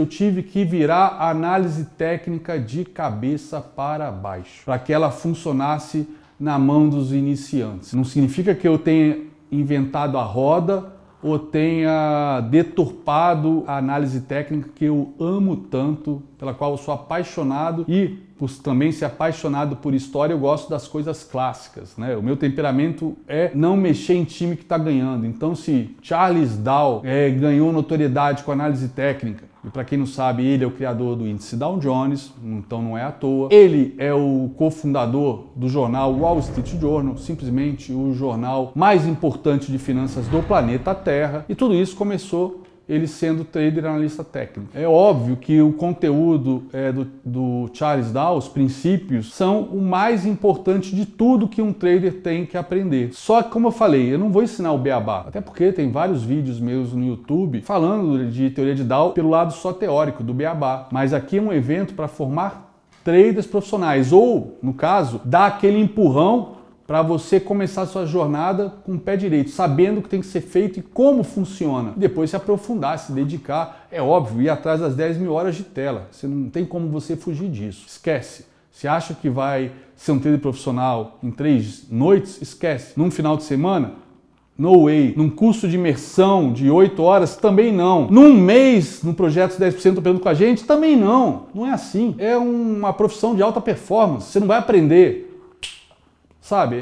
tive que virar a análise técnica de cabeça para baixo, para que ela funcionasse na mão dos iniciantes. Não significa que eu tenha inventado a roda ou tenha deturpado a análise técnica que eu amo tanto, pela qual eu sou apaixonado, e por também ser apaixonado por história, eu gosto das coisas clássicas, né? O meu temperamento é não mexer em time que está ganhando. Então, se Charles Dow ganhou notoriedade com análise técnica, e para quem não sabe, ele é o criador do índice Dow Jones, então não é à toa. Ele é o cofundador do jornal Wall Street Journal, simplesmente o jornal mais importante de finanças do planeta Terra. E tudo isso começou ele sendo trader e analista técnico. É óbvio que o conteúdo do Charles Dow, os princípios, são o mais importante de tudo que um trader tem que aprender. Só que, como eu falei, eu não vou ensinar o beabá, até porque tem vários vídeos meus no YouTube falando de teoria de Dow pelo lado só teórico, do beabá. Mas aqui é um evento para formar traders profissionais, ou, no caso, dar aquele empurrão para você começar a sua jornada com o pé direito, sabendo o que tem que ser feito e como funciona. E depois se aprofundar, se dedicar, é óbvio, ir atrás das 10 mil horas de tela. Você não tem como você fugir disso. Esquece. Você acha que vai ser um trader profissional em 3 noites? Esquece. Num final de semana? No way. Num curso de imersão de 8 horas? Também não. Num mês, num projeto 10% operando com a gente? Também não. Não é assim. É uma profissão de alta performance. Você não vai aprender. Sabe,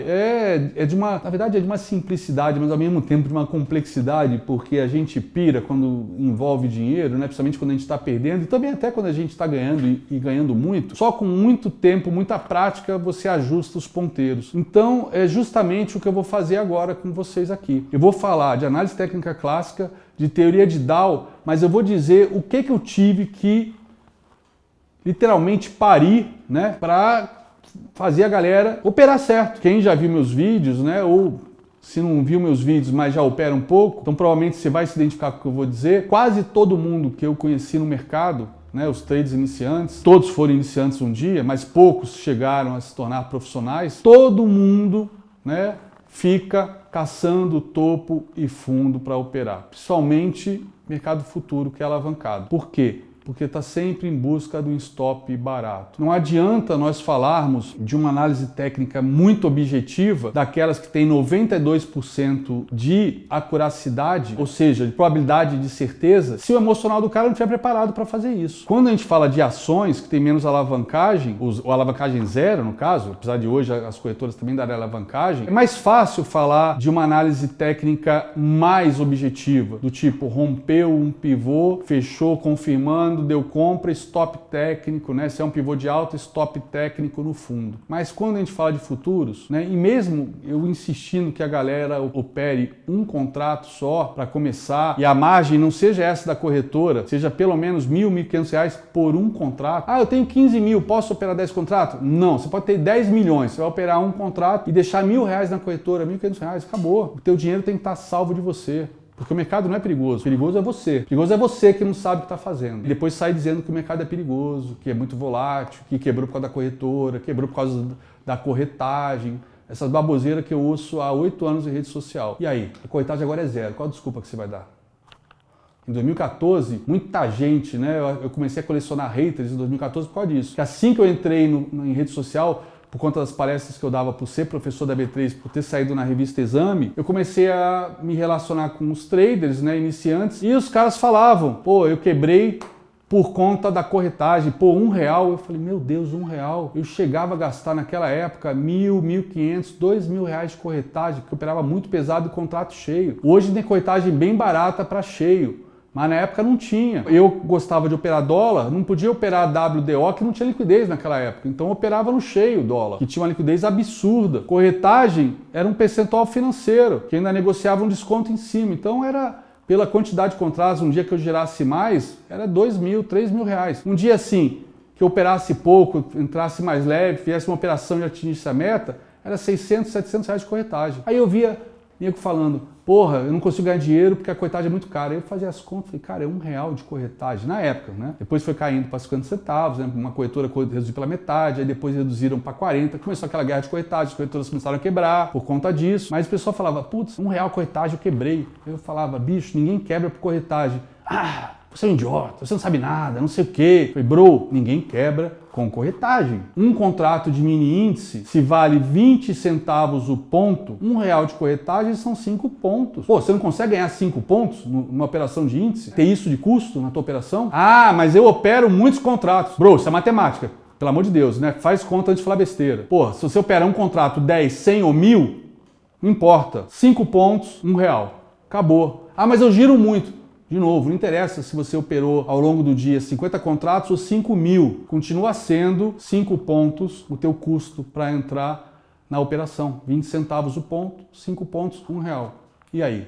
na verdade é de uma simplicidade, mas ao mesmo tempo de uma complexidade, porque a gente pira quando envolve dinheiro, né? Principalmente quando a gente está perdendo, e também até quando a gente está ganhando e ganhando muito. Só com muito tempo, muita prática, você ajusta os ponteiros. Então é justamente o que eu vou fazer agora com vocês aqui. Eu vou falar de análise técnica clássica, de teoria de Dow, mas eu vou dizer o que eu tive que literalmente parir, né? Para fazer a galera operar certo. Quem já viu meus vídeos, né, ou se não viu meus vídeos, mas já opera um pouco, então provavelmente você vai se identificar com o que eu vou dizer. Quase todo mundo que eu conheci no mercado, né, os traders iniciantes, todos foram iniciantes um dia, mas poucos chegaram a se tornar profissionais. Todo mundo, né, fica caçando topo e fundo para operar, principalmente mercado futuro, que é alavancado. Por quê? Porque está sempre em busca de um stop barato. Não adianta nós falarmos de uma análise técnica muito objetiva, daquelas que tem 92% de acuracidade, ou seja, de probabilidade de certeza, se o emocional do cara não estiver preparado para fazer isso. Quando a gente fala de ações que tem menos alavancagem, ou alavancagem zero no caso, apesar de hoje as corretoras também darem alavancagem, é mais fácil falar de uma análise técnica mais objetiva, do tipo rompeu um pivô, fechou confirmando, deu compra, stop técnico, né? Se é um pivô de alta, stop técnico no fundo. Mas quando a gente fala de futuros, né? E mesmo eu insistindo que a galera opere um contrato só para começar e a margem não seja essa da corretora, seja pelo menos R$1.000, R$1.500 por um contrato. Ah, eu tenho 15 mil, posso operar 10 contratos? Não, você pode ter 10 milhões, você vai operar um contrato e deixar R$1.000 na corretora, R$1.500, acabou. O teu dinheiro tem que estar salvo de você. Porque o mercado não é perigoso, perigoso é você. Perigoso é você que não sabe o que está fazendo. E depois sai dizendo que o mercado é perigoso, que é muito volátil, que quebrou por causa da corretora, quebrou por causa da corretagem. Essas baboseiras que eu ouço há 8 anos em rede social. E aí? A corretagem agora é zero. Qual a desculpa que você vai dar? Em 2014, muita gente, né? Eu comecei a colecionar haters em 2014 por causa disso. Que assim que eu entrei em rede social, por conta das palestras que eu dava por ser professor da B3, por ter saído na revista Exame, eu comecei a me relacionar com os traders, né, iniciantes, e os caras falavam, pô, eu quebrei por conta da corretagem, pô, R$1. Eu falei, meu Deus, R$1. Eu chegava a gastar naquela época R$1.000, R$1.500, R$2.000 de corretagem, porque eu operava muito pesado e contrato cheio. Hoje tem corretagem bem barata para cheio. Mas na época não tinha. Eu gostava de operar dólar, não podia operar WDO, que não tinha liquidez naquela época. Então eu operava no cheio dólar, que tinha uma liquidez absurda. Corretagem era um percentual financeiro, que ainda negociava um desconto em cima. Então era, pela quantidade de contratos, um dia que eu gerasse mais, era R$2.000, R$3.000. Um dia assim, que eu operasse pouco, entrasse mais leve, fizesse uma operação e atingisse a meta, era R$600, R$700 de corretagem. Aí eu via nego falando, porra, eu não consigo ganhar dinheiro porque a corretagem é muito cara. Eu fazia as contas, falei, cara, é R$1 de corretagem, na época, né? Depois foi caindo para 50 centavos, né? Uma corretora reduziu pela metade, aí depois reduziram para 40, começou aquela guerra de corretagem, as corretoras começaram a quebrar por conta disso, mas o pessoal falava, putz, R$1 corretagem eu quebrei. Eu falava, bicho, ninguém quebra por corretagem. Ah, você é um idiota, você não sabe nada, não sei o quê. Eu falei, bro, ninguém quebra com corretagem. Um contrato de mini índice, se vale 20 centavos o ponto, R$1 de corretagem são 5 pontos. Pô, você não consegue ganhar 5 pontos numa operação de índice? Ter isso de custo na tua operação? Ah, mas eu opero muitos contratos. Bro, isso é matemática. Pelo amor de Deus, né? Faz conta antes de falar besteira. Pô, se você operar um contrato 10, 100 ou 1000, não importa. 5 pontos, R$1. Acabou. Ah, mas eu giro muito. De novo, não interessa se você operou ao longo do dia 50 contratos ou 5.000. Continua sendo 5 pontos o teu custo para entrar na operação. 20 centavos o ponto, 5 pontos, R$1. E aí?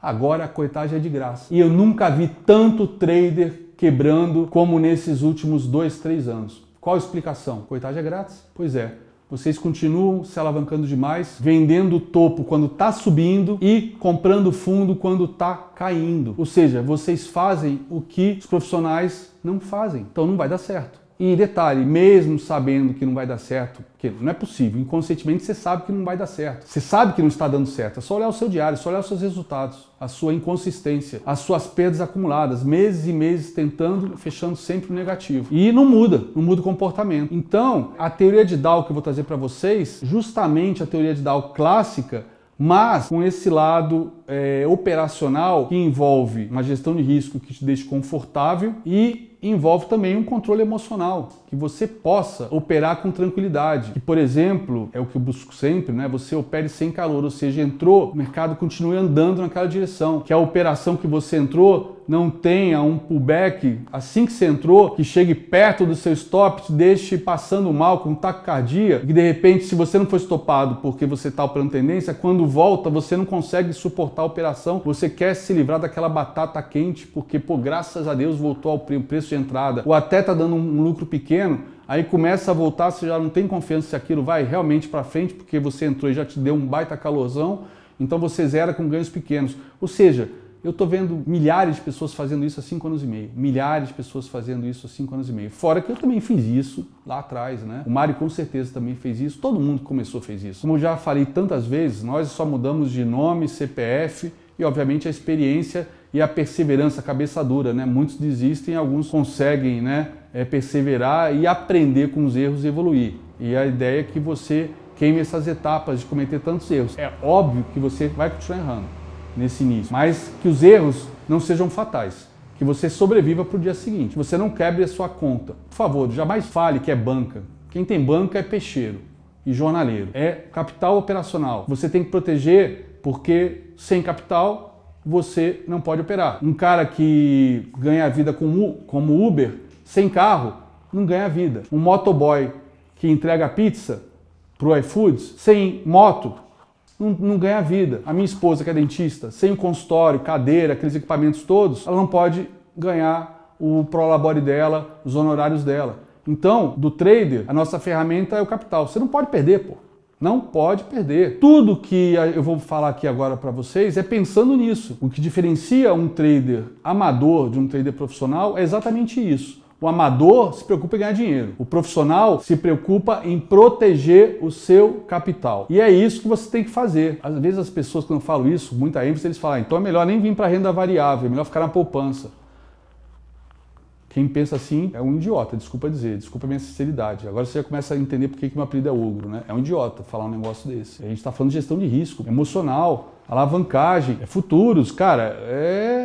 Agora a corretagem é de graça. E eu nunca vi tanto trader quebrando como nesses últimos 2, 3 anos. Qual a explicação? Corretagem é grátis? Pois é. Vocês continuam se alavancando demais, vendendo o topo quando está subindo e comprando fundo quando está caindo. Ou seja, vocês fazem o que os profissionais não fazem. Então não vai dar certo. E detalhe, mesmo sabendo que não vai dar certo, porque não é possível, inconscientemente você sabe que não vai dar certo. Você sabe que não está dando certo, é só olhar o seu diário, é só olhar os seus resultados, a sua inconsistência, as suas perdas acumuladas, meses e meses tentando, fechando sempre no negativo. E não muda o comportamento. Então, a teoria de Dow que eu vou trazer para vocês, justamente a teoria de Dow clássica, mas com esse lado operacional que envolve uma gestão de risco que te deixe confortável e envolve também um controle emocional, que você possa operar com tranquilidade. Que, por exemplo, é o que eu busco sempre, né? Você opere sem calor, ou seja, entrou, o mercado continue andando naquela direção. Que a operação que você entrou não tenha um pullback assim que você entrou, que chegue perto do seu stop, te deixe passando mal com taquicardia, e que de repente, se você não for estopado porque você está operando tendência, quando volta você não consegue suportar a operação, você quer se livrar daquela batata quente, porque, pô, graças a Deus voltou ao preço de entrada, ou até tá dando um lucro pequeno, aí começa a voltar, você já não tem confiança se aquilo vai realmente para frente, porque você entrou e já te deu um baita calorzão, então você zera com ganhos pequenos. Ou seja, eu estou vendo milhares de pessoas fazendo isso há 5 anos e meio. Milhares de pessoas fazendo isso há 5 anos e meio. Fora que eu também fiz isso lá atrás, né? O Mário com certeza também fez isso. Todo mundo que começou fez isso. Como eu já falei tantas vezes, nós só mudamos de nome, CPF e, obviamente, a experiência e a perseverança, a cabeça dura, né? Muitos desistem, alguns conseguem, né, perseverar e aprender com os erros e evoluir. E a ideia é que você queime essas etapas de cometer tantos erros. É óbvio que você vai continuar errando nesse início, mas que os erros não sejam fatais, que você sobreviva para o dia seguinte, que você não quebre a sua conta. Por favor, jamais fale que é banca. Quem tem banca é peixeiro e jornaleiro, é capital operacional. Você tem que proteger, porque sem capital você não pode operar. Um cara que ganha a vida como Uber, sem carro, não ganha a vida. Um motoboy que entrega pizza pro iFoods, sem moto, não ganha a vida. A minha esposa, que é dentista, sem o consultório, cadeira, aqueles equipamentos todos, ela não pode ganhar o prolabore dela, os honorários dela. Então, do trader, a nossa ferramenta é o capital. Você não pode perder, pô. Não pode perder. Tudo que eu vou falar aqui agora para vocês é pensando nisso. O que diferencia um trader amador de um trader profissional é exatamente isso. O amador se preocupa em ganhar dinheiro. O profissional se preocupa em proteger o seu capital. E é isso que você tem que fazer. Às vezes as pessoas, quando eu falo isso, muita ênfase, eles falam, então é melhor nem vir para renda variável, é melhor ficar na poupança. Quem pensa assim é um idiota, desculpa dizer, desculpa a minha sinceridade. Agora você já começa a entender por que meu apelido é ogro, né? É um idiota falar um negócio desse. A gente está falando de gestão de risco, emocional, alavancagem, futuros. Cara,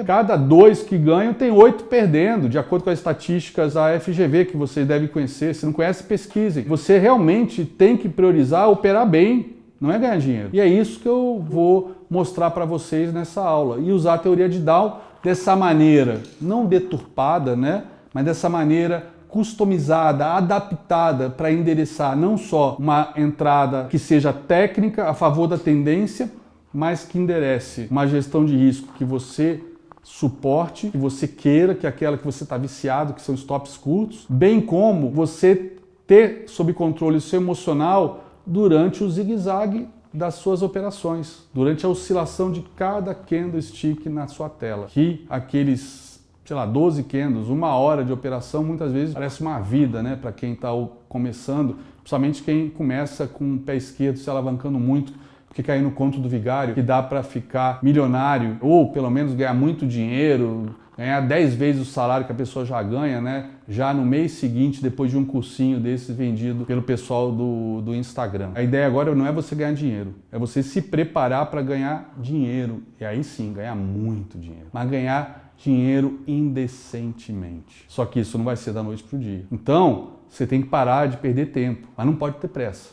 cada 2 que ganham tem 8 perdendo, de acordo com as estatísticas da FGV que vocês devem conhecer. Se não conhece, pesquisem. Você realmente tem que priorizar operar bem, não é ganhar dinheiro. E é isso que eu vou mostrar para vocês nessa aula. E usar a teoria de Dow dessa maneira, não deturpada, né? Mas dessa maneira customizada, adaptada para endereçar não só uma entrada que seja técnica a favor da tendência, mas que enderece uma gestão de risco que você suporte, que você queira, que é aquela que você está viciado, que são stops curtos, bem como você ter sob controle o seu emocional durante o zigue-zague das suas operações, durante a oscilação de cada candlestick na sua tela. Que aqueles, sei lá, 12 candles, 1 hora de operação, muitas vezes parece uma vida, né, para quem está começando, principalmente quem começa com o pé esquerdo se alavancando muito, porque cair no conto do vigário, que dá para ficar milionário, ou pelo menos ganhar muito dinheiro, ganhar 10 vezes o salário que a pessoa já ganha, né? Já no mês seguinte, depois de um cursinho desses vendido pelo pessoal do Instagram. A ideia agora não é você ganhar dinheiro, é você se preparar para ganhar dinheiro. E aí sim, ganhar muito dinheiro. Mas ganhar dinheiro indecentemente. Só que isso não vai ser da noite para o dia. Então, você tem que parar de perder tempo, mas não pode ter pressa,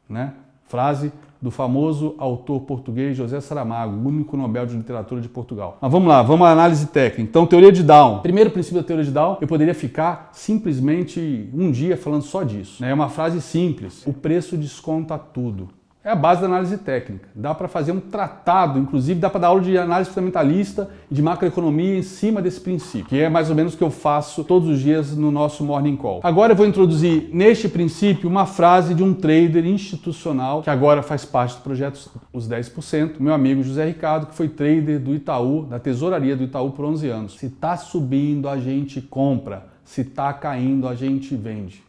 né? Frase do famoso autor português José Saramago, único Nobel de Literatura de Portugal. Mas vamos lá, vamos à análise técnica. Então, teoria de Down. Primeiro princípio da teoria de Down, eu poderia ficar simplesmente um dia falando só disso. É uma frase simples. O preço desconta tudo. É a base da análise técnica. Dá para fazer um tratado, inclusive dá para dar aula de análise fundamentalista e de macroeconomia em cima desse princípio, que é mais ou menos o que eu faço todos os dias no nosso Morning Call. Agora eu vou introduzir neste princípio uma frase de um trader institucional que agora faz parte do projeto Os 10%, meu amigo José Ricardo, que foi trader do Itaú, da tesouraria do Itaú por 11 anos. Se está subindo, a gente compra. Se está caindo, a gente vende.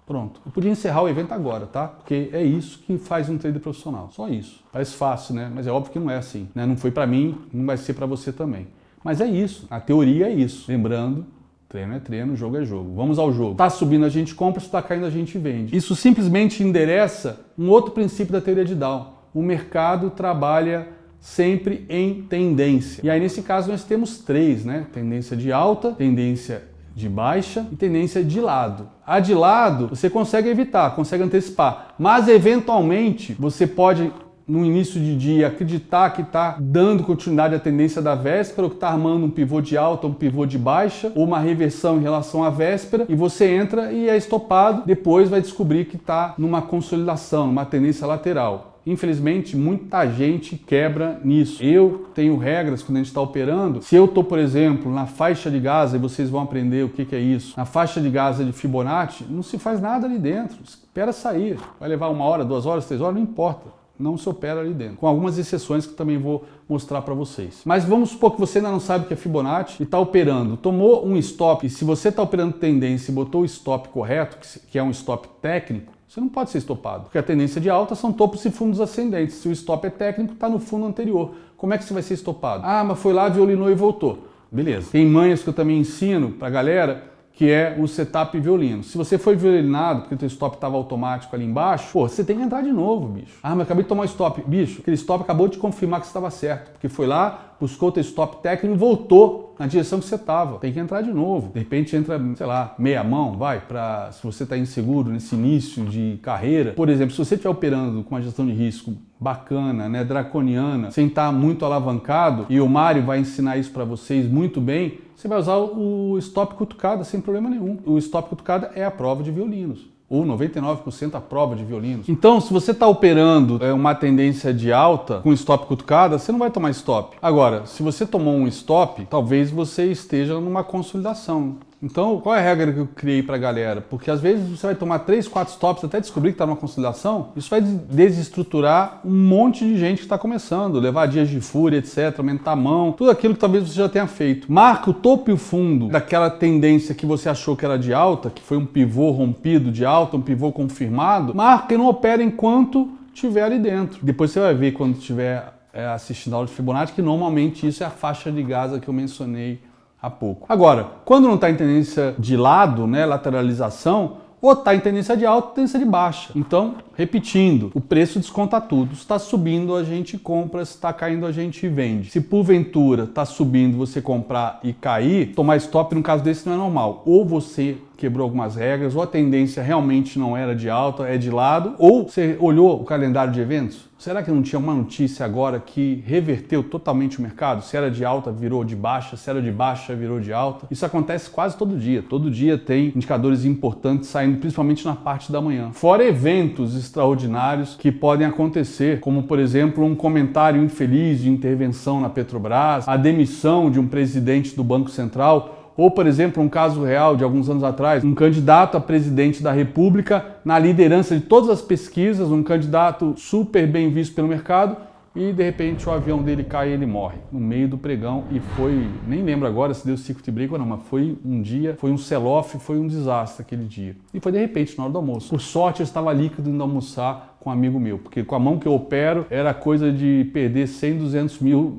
Pronto. Eu podia encerrar o evento agora, tá? Porque é isso que faz um trader profissional. Só isso. Parece fácil, né? Mas é óbvio que não é assim, né? Não foi para mim, não vai ser para você também. Mas é isso. A teoria é isso. Lembrando, treino é treino, jogo é jogo. Vamos ao jogo. Tá subindo, a gente compra, se tá caindo, a gente vende. Isso simplesmente endereça um outro princípio da teoria de Down. O mercado trabalha sempre em tendência. E aí, nesse caso, nós temos 3, né? Tendência de alta, tendência de baixa e tendência de lado. A de lado você consegue evitar, consegue antecipar, mas eventualmente você pode no início de dia acreditar que está dando continuidade à tendência da véspera, ou que está armando um pivô de alta, um pivô de baixa, ou uma reversão em relação à véspera, e você entra e é estopado, depois vai descobrir que está numa consolidação, numa tendência lateral. Infelizmente, muita gente quebra nisso. Eu tenho regras quando a gente está operando. Se eu estou, por exemplo, na faixa de Gaza, e vocês vão aprender o que é isso, na faixa de Gaza de Fibonacci, não se faz nada ali dentro. Espera sair. Vai levar 1 hora, 2 horas, 3 horas, não importa. Não se opera ali dentro. Com algumas exceções que também vou mostrar para vocês. Mas vamos supor que você ainda não sabe o que é Fibonacci e está operando. Tomou um stop, e se você está operando tendência e botou o stop correto, que é um stop técnico, você não pode ser estopado, porque a tendência de alta são topos e fundos ascendentes. Se o stop é técnico, está no fundo anterior. Como é que você vai ser estopado? Ah, mas foi lá, violinou e voltou. Beleza. Tem manhas que eu também ensino para a galera, que é o setup violino. Se você foi violinado porque o teu stop estava automático ali embaixo, pô, você tem que entrar de novo, bicho. Ah, mas acabei de tomar um stop. Bicho, aquele stop acabou de confirmar que você estava certo, porque foi lá, buscou o teu stop técnico e voltou na direção que você estava. Tem que entrar de novo. De repente entra, sei lá, meia mão, vai, para se você está inseguro nesse início de carreira. Por exemplo, se você estiver operando com uma gestão de risco bacana, né, draconiana, sem estar muito alavancado, e o Mário vai ensinar isso para vocês muito bem, você vai usar o stop cutucada sem problema nenhum. O stop cutucada é a prova de violinos, ou 99% a prova de violinos. Então, se você está operando uma tendência de alta com stop cutucada, você não vai tomar stop. Agora, se você tomou um stop, talvez você esteja numa consolidação. Então, qual é a regra que eu criei para a galera? Porque às vezes você vai tomar 3, 4 stops até descobrir que está numa consolidação. Isso vai desestruturar um monte de gente que está começando, levar dias de fúria, etc., aumentar a mão, tudo aquilo que talvez você já tenha feito. Marca o topo e o fundo daquela tendência que você achou que era de alta, que foi um pivô rompido de alta, um pivô confirmado. Marca e não opera enquanto estiver ali dentro. Depois você vai ver quando estiver assistindo a aula de Fibonacci, que normalmente isso é a faixa de Gaza que eu mencionei há pouco. Agora, quando não está em tendência de lado, né, lateralização, ou está em tendência de alta ou tendência de baixa. Então, repetindo, o preço desconta tudo. Se está subindo, a gente compra, se está caindo, a gente vende. Se porventura está subindo, você comprar e cair, tomar stop no caso desse não é normal. Ou você quebrou algumas regras, ou a tendência realmente não era de alta, é de lado, ou você olhou o calendário de eventos. Será que não tinha uma notícia agora que reverteu totalmente o mercado? Se era de alta, virou de baixa, se era de baixa, virou de alta. Isso acontece quase todo dia. Todo dia tem indicadores importantes saindo, principalmente na parte da manhã. Fora eventos extraordinários que podem acontecer, como, por exemplo, um comentário infeliz de intervenção na Petrobras, a demissão de um presidente do Banco Central, Ou, por exemplo, um caso real de alguns anos atrás, um candidato a presidente da República na liderança de todas as pesquisas, um candidato super bem visto pelo mercado, e de repente o avião dele cai e ele morre no meio do pregão. E foi, nem lembro agora se deu circuit break ou não, mas foi um dia, foi um sell-off, foi um desastre aquele dia. E foi de repente, na hora do almoço. Por sorte eu estava líquido indo almoçar com um amigo meu, porque com a mão que eu opero era coisa de perder 100, 200 mil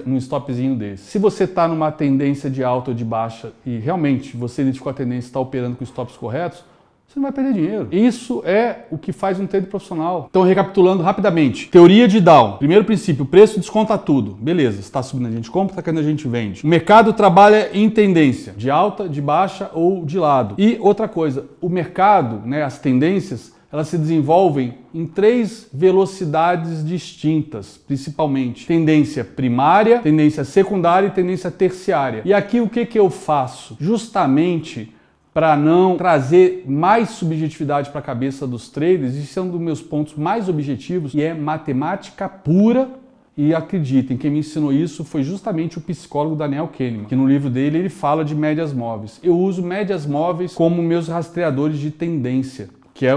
num stopzinho desse. Se você está numa tendência de alta ou de baixa e realmente você identificou a tendência e está operando com stops corretos, você não vai perder dinheiro. Isso é o que faz um trade profissional. Então, recapitulando rapidamente. Teoria de Dow. Primeiro princípio, o preço desconta tudo. Beleza, se está subindo a gente compra, está caindo a gente vende. O mercado trabalha em tendência, de alta, de baixa ou de lado. E outra coisa, o mercado, né, as tendências, elas se desenvolvem em 3 velocidades distintas, principalmente. Tendência primária, tendência secundária e tendência terciária. E aqui o que eu faço? Justamente para não trazer mais subjetividade para a cabeça dos traders, isso é um dos meus pontos mais objetivos, e é matemática pura. E acreditem, quem me ensinou isso foi justamente o psicólogo Daniel Kahneman, que no livro dele ele fala de médias móveis. Eu uso médias móveis como meus rastreadores de tendência, que é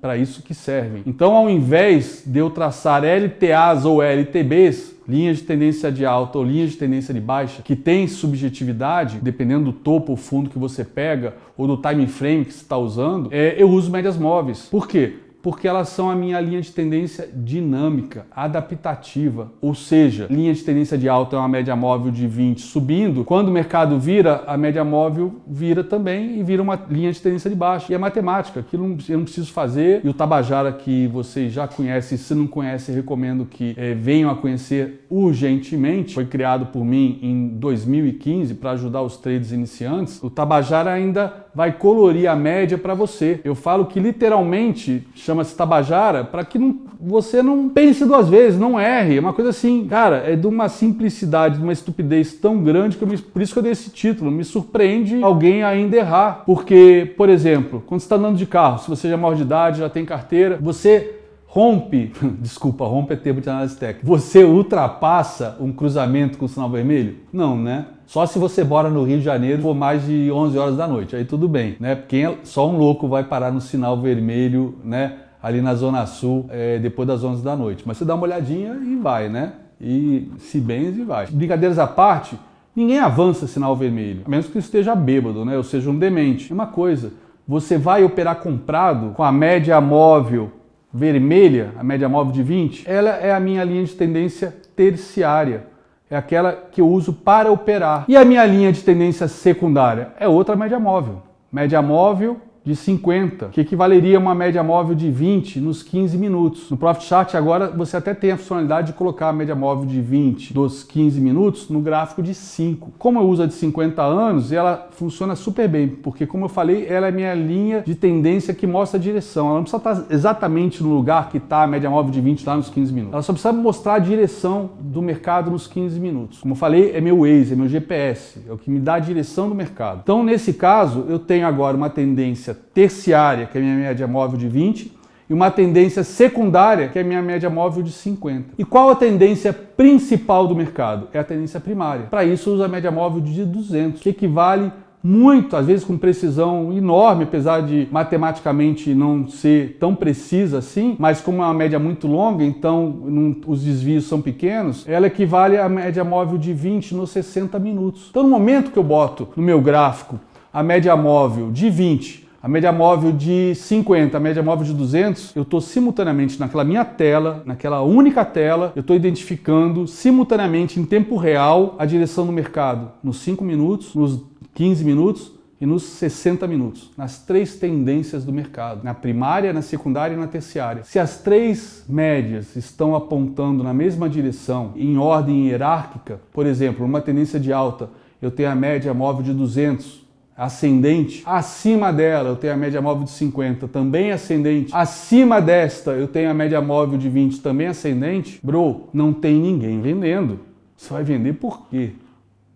para isso que servem. Então, ao invés de eu traçar LTAs ou LTBs, linhas de tendência de alta ou linhas de tendência de baixa, que tem subjetividade, dependendo do topo ou fundo que você pega, ou do time frame que você está usando, eu uso médias móveis. Por quê? Porque elas são a minha linha de tendência dinâmica, adaptativa, ou seja, linha de tendência de alta é uma média móvel de 20 subindo, quando o mercado vira, a média móvel vira também e vira uma linha de tendência de baixa. E é matemática, aquilo eu não preciso fazer, e o Tabajara que vocês já conhecem, se não conhecem, recomendo que venham a conhecer urgentemente, foi criado por mim em 2015 para ajudar os traders iniciantes. O Tabajara ainda vai colorir a média para você. Eu falo que literalmente chama-se Tabajara para que você não pense 2 vezes, não erre. É uma coisa assim, cara, é de uma simplicidade, de uma estupidez tão grande que por isso que eu dei esse título. Me surpreende alguém ainda errar. Porque, por exemplo, quando você está andando de carro, se você já é maior de idade, já tem carteira, você rompe, desculpa, rompe é termo de análise técnica. Você ultrapassa um cruzamento com sinal vermelho? Não, né? Só se você mora no Rio de Janeiro por mais de 11 horas da noite, aí tudo bem, né? Porque só um louco vai parar no sinal vermelho, né? Ali na Zona Sul, depois das 11 da noite. Mas você dá uma olhadinha e vai, né? E se benze e vai. Brincadeiras à parte, ninguém avança sinal vermelho, a menos que esteja bêbado, né? Ou seja, um demente. É uma coisa, você vai operar comprado com a média móvel vermelha, a média móvel de 20, ela é a minha linha de tendência terciária. É aquela que eu uso para operar. E a minha linha de tendência secundária é outra média móvel. Média móvel de 50, que equivaleria a uma média móvel de 20 nos 15 minutos. No Profit Chart agora você até tem a funcionalidade de colocar a média móvel de 20 dos 15 minutos no gráfico de 5. Como eu uso a de 50 anos, ela funciona super bem, porque como eu falei, ela é minha linha de tendência que mostra a direção. Ela não precisa estar exatamente no lugar que está a média móvel de 20 lá nos 15 minutos. Ela só precisa mostrar a direção do mercado nos 15 minutos. Como eu falei, é meu Waze, é meu GPS, é o que me dá a direção do mercado. Então, nesse caso, eu tenho agora uma tendência terciária, que é a minha média móvel de 20, e uma tendência secundária, que é a minha média móvel de 50. E qual a tendência principal do mercado? É a tendência primária. Para isso, eu uso a média móvel de 200, que equivale muito, às vezes com precisão enorme, apesar de matematicamente não ser tão precisa assim, mas como é uma média muito longa, então os desvios são pequenos, ela equivale à média móvel de 20 nos 60 minutos. Então, no momento que eu boto no meu gráfico a média móvel de 20, a média móvel de 50, a média móvel de 200, eu estou simultaneamente naquela minha tela, naquela única tela, eu estou identificando simultaneamente em tempo real a direção do mercado nos 5 minutos, nos 15 minutos e nos 60 minutos, nas 3 tendências do mercado, na primária, na secundária e na terciária. Se as 3 médias estão apontando na mesma direção, em ordem hierárquica, por exemplo, uma tendência de alta, eu tenho a média móvel de 200, ascendente, acima dela eu tenho a média móvel de 50, também ascendente, acima desta eu tenho a média móvel de 20, também ascendente, bro, não tem ninguém vendendo. Você vai vender por quê?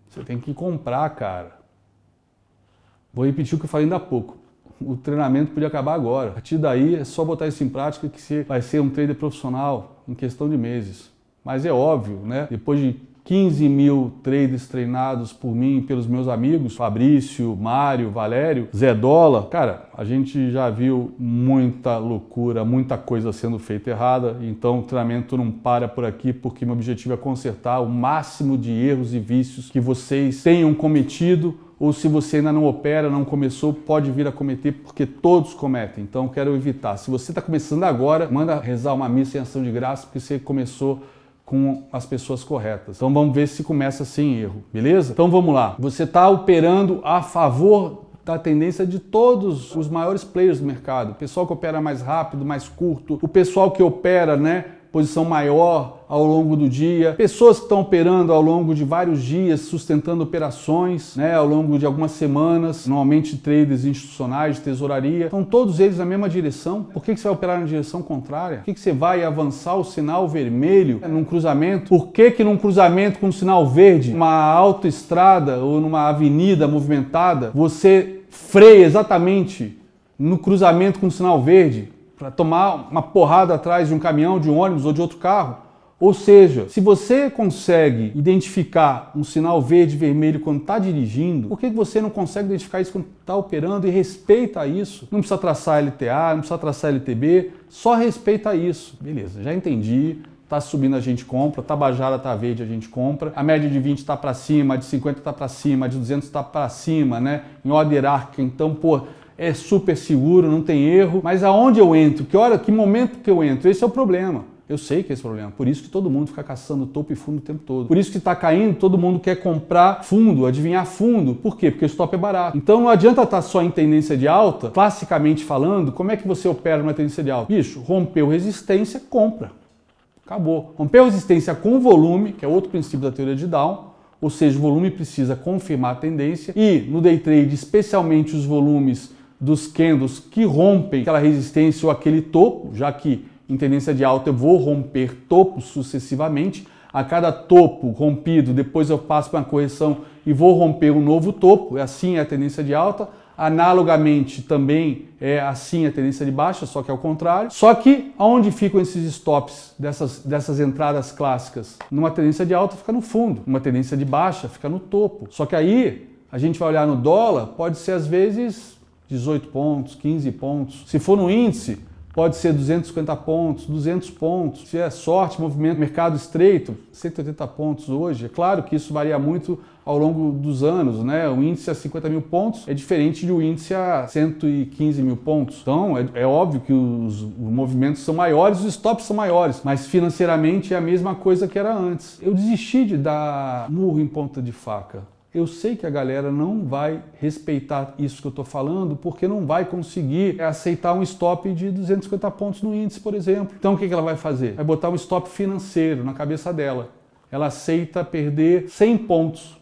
Você tem que comprar, cara. Vou repetir o que eu falei ainda há pouco. O treinamento podia acabar agora. A partir daí é só botar isso em prática que você vai ser um trader profissional em questão de meses. Mas é óbvio, né? Depois de 15 mil traders treinados por mim e pelos meus amigos, Fabrício, Mário, Valério, Zé Dólar. Cara, a gente já viu muita loucura, muita coisa sendo feita errada, então o treinamento não para por aqui, porque meu objetivo é consertar o máximo de erros e vícios que vocês tenham cometido, ou se você ainda não opera, não começou, pode vir a cometer, porque todos cometem, então quero evitar. Se você está começando agora, manda rezar uma missa em ação de graça, porque você começou com as pessoas corretas. Então vamos ver se começa sem erro, beleza? Então vamos lá. Você está operando a favor da tendência de todos os maiores players do mercado. O pessoal que opera mais rápido, mais curto, o pessoal que opera, posição maior ao longo do dia, pessoas que estão operando ao longo de vários dias, sustentando operações, ao longo de algumas semanas, normalmente traders institucionais de tesouraria, estão todos eles na mesma direção. Por que você vai operar na direção contrária? Por que você vai avançar o sinal vermelho num cruzamento? Por que num cruzamento com sinal verde, numa autoestrada ou numa avenida movimentada, você freia exatamente no cruzamento com sinal verde para tomar uma porrada atrás de um caminhão, de um ônibus ou de outro carro? Ou seja, se você consegue identificar um sinal verde e vermelho quando está dirigindo, por que você não consegue identificar isso quando está operando e respeita isso? Não precisa traçar LTA, não precisa traçar LTB, só respeita isso. Beleza, já entendi. Tá subindo, a gente compra, Tabajara tá verde, a gente compra, a média de 20 tá para cima, a de 50 tá para cima, a de 200 tá para cima, em ordem hierárquica. Então, é super seguro, não tem erro. Mas aonde eu entro? Que momento que eu entro? Esse é o problema. Eu sei que esse é o problema. Por isso que todo mundo fica caçando topo e fundo o tempo todo. Por isso que está caindo, todo mundo quer comprar fundo, adivinhar fundo. Por quê? Porque o stop é barato. Então não adianta estar só em tendência de alta. Classicamente falando, como é que você opera numa tendência de alta? Bicho, rompeu resistência, compra. Acabou. Rompeu resistência com volume, que é outro princípio da teoria de Down. Ou seja, o volume precisa confirmar a tendência. E no day trade, especialmente os volumes dos candles que rompem aquela resistência ou aquele topo, já que em tendência de alta eu vou romper topos sucessivamente. A cada topo rompido, depois eu passo para uma correção e vou romper um novo topo. Assim é a tendência de alta. Analogamente também é assim a tendência de baixa, só que é o contrário. Só que aonde ficam esses stops dessas entradas clássicas? Numa tendência de alta fica no fundo, numa tendência de baixa fica no topo. Só que aí a gente vai olhar no dólar, pode ser às vezes 18 pontos, 15 pontos. Se for no índice, pode ser 250 pontos, 200 pontos. Se é sorte, movimento, mercado estreito, 180 pontos hoje. É claro que isso varia muito ao longo dos anos, O índice a 50 mil pontos é diferente do índice a 115 mil pontos. Então, é óbvio que os movimentos são maiores, os stops são maiores, mas financeiramente é a mesma coisa que era antes. Eu desisti de dar murro em ponta de faca. Eu sei que a galera não vai respeitar isso que eu estou falando, porque não vai conseguir aceitar um stop de 250 pontos no índice, por exemplo. Então o que ela vai fazer? Vai botar um stop financeiro na cabeça dela. Ela aceita perder 100 pontos.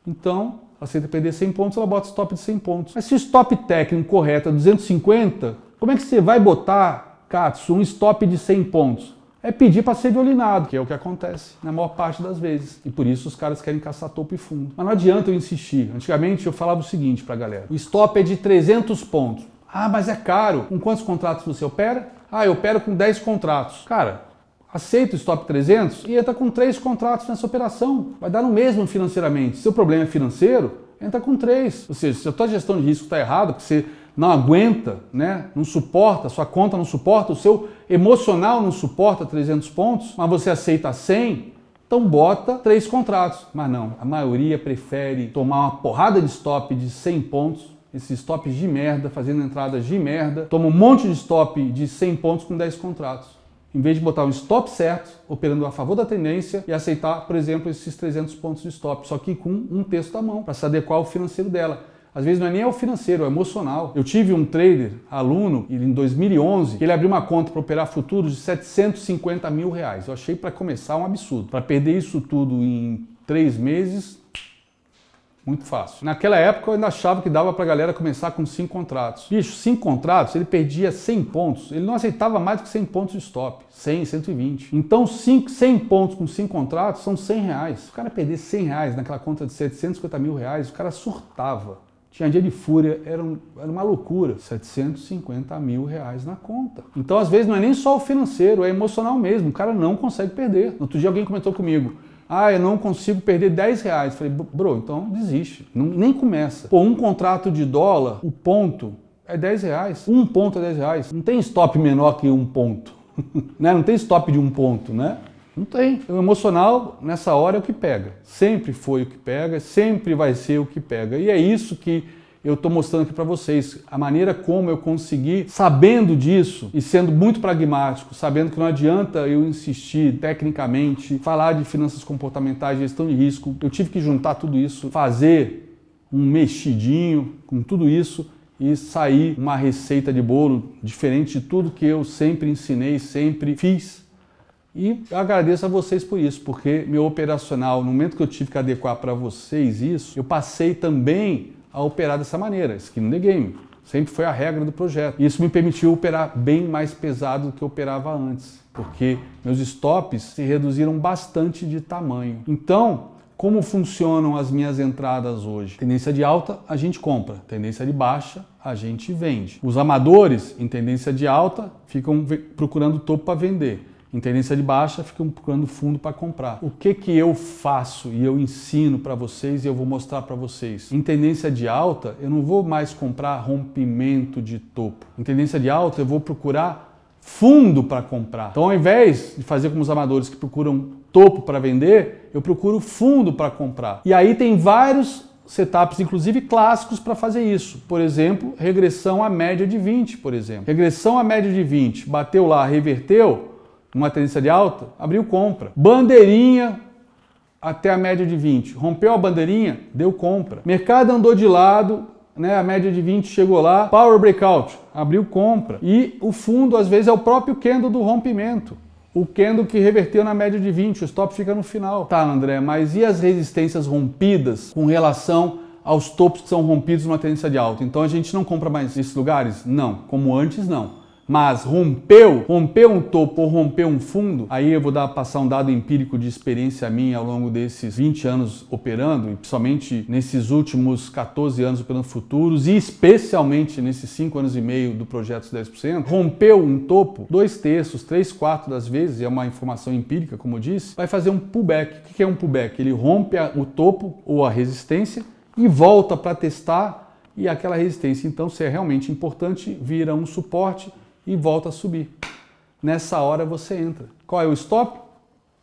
Então, aceita perder 100 pontos, ela bota stop de 100 pontos. Mas se o stop técnico correto é 250, como é que você vai botar, Katsu, um stop de 100 pontos? É pedir para ser violinado, que é o que acontece na maior parte das vezes. E por isso os caras querem caçar topo e fundo. Mas não adianta eu insistir. Antigamente eu falava o seguinte para a galera. O stop é de 300 pontos. Ah, mas é caro. Com quantos contratos você opera? Ah, eu opero com 10 contratos. Cara, aceita o stop 300 e entra com 3 contratos nessa operação. Vai dar no mesmo financeiramente. Se o problema é financeiro, entra com 3. Ou seja, se a tua gestão de risco está errada, porque você não aguenta, não suporta, sua conta não suporta, o seu emocional não suporta 300 pontos, mas você aceita 100, então bota 3 contratos. Mas não, a maioria prefere tomar uma porrada de stop de 100 pontos, esses stops de merda, fazendo entradas de merda, toma um monte de stop de 100 pontos com 10 contratos. Em vez de botar um stop certo, operando a favor da tendência e aceitar, por exemplo, esses 300 pontos de stop, só que com um terço da mão, para se adequar ao financeiro dela. Às vezes não é nem o financeiro, é o emocional. Eu tive um trader, aluno, em 2011, que ele abriu uma conta para operar futuros de 750 mil reais. Eu achei para começar um absurdo. Para perder isso tudo em 3 meses, muito fácil. Naquela época eu ainda achava que dava para a galera começar com 5 contratos. Bicho, 5 contratos, ele perdia 100 pontos. Ele não aceitava mais do que 100 pontos de stop. 100, 120. Então 100 pontos com 5 contratos são 100 reais. Se o cara perder 100 reais naquela conta de 750 mil reais, o cara surtava. Tinha dia de fúria, era uma loucura. 750 mil reais na conta. Então, às vezes, não é nem só o financeiro, é emocional mesmo. O cara não consegue perder. No outro dia, alguém comentou comigo. Ah, eu não consigo perder 10 reais. Falei, bro, então desiste, nem começa. Pô, um contrato de dólar, o ponto é 10 reais. Um ponto é 10 reais. Não tem stop menor que um ponto. Né? Não tem stop de um ponto, né? Não tem. O emocional, nessa hora, é o que pega. Sempre foi o que pega, sempre vai ser o que pega. E é isso que eu estou mostrando aqui para vocês. A maneira como eu consegui, sabendo disso e sendo muito pragmático, sabendo que não adianta eu insistir tecnicamente, falar de finanças comportamentais, gestão de risco. Eu tive que juntar tudo isso, fazer um mexidinho com tudo isso e sair uma receita de bolo diferente de tudo que eu sempre ensinei, sempre fiz. E eu agradeço a vocês por isso, porque meu operacional, no momento que eu tive que adequar para vocês isso, eu passei também a operar dessa maneira, skin in the game. Sempre foi a regra do projeto. Isso me permitiu operar bem mais pesado do que eu operava antes, porque meus stops se reduziram bastante de tamanho. Então, como funcionam as minhas entradas hoje? Tendência de alta, a gente compra. Tendência de baixa, a gente vende. Os amadores, em tendência de alta, ficam procurando topo para vender. Em tendência de baixa, ficam procurando fundo para comprar. O que eu faço e eu ensino para vocês e eu vou mostrar para vocês? Em tendência de alta, eu não vou mais comprar rompimento de topo. Em tendência de alta, eu vou procurar fundo para comprar. Então, ao invés de fazer como os amadores que procuram topo para vender, eu procuro fundo para comprar. E aí tem vários setups, inclusive clássicos, para fazer isso. Por exemplo, regressão à média de 20, por exemplo. Regressão à média de 20, bateu lá, reverteu, uma tendência de alta, abriu compra. Bandeirinha até a média de 20. Rompeu a bandeirinha, deu compra. Mercado andou de lado, né, a média de 20 chegou lá, power breakout, abriu compra. E o fundo, às vezes, é o próprio candle do rompimento. O candle que reverteu na média de 20, o stop fica no final. Tá, André, mas e as resistências rompidas com relação aos topos que são rompidos numa tendência de alta? Então a gente não compra mais nesses lugares? Não, como antes não. Mas rompeu um topo ou rompeu um fundo, aí eu vou passar um dado empírico de experiência minha ao longo desses 20 anos operando, e principalmente nesses últimos 14 anos operando futuros, e especialmente nesses 5 anos e meio do projeto 10%, rompeu um topo, 2/3, 3/4 das vezes, é uma informação empírica, como eu disse, vai fazer um pullback. O que é um pullback? Ele rompe o topo ou a resistência e volta para testar, e aquela resistência, então, se é realmente importante, vira um suporte e volta a subir. Nessa hora você entra. Qual é o stop?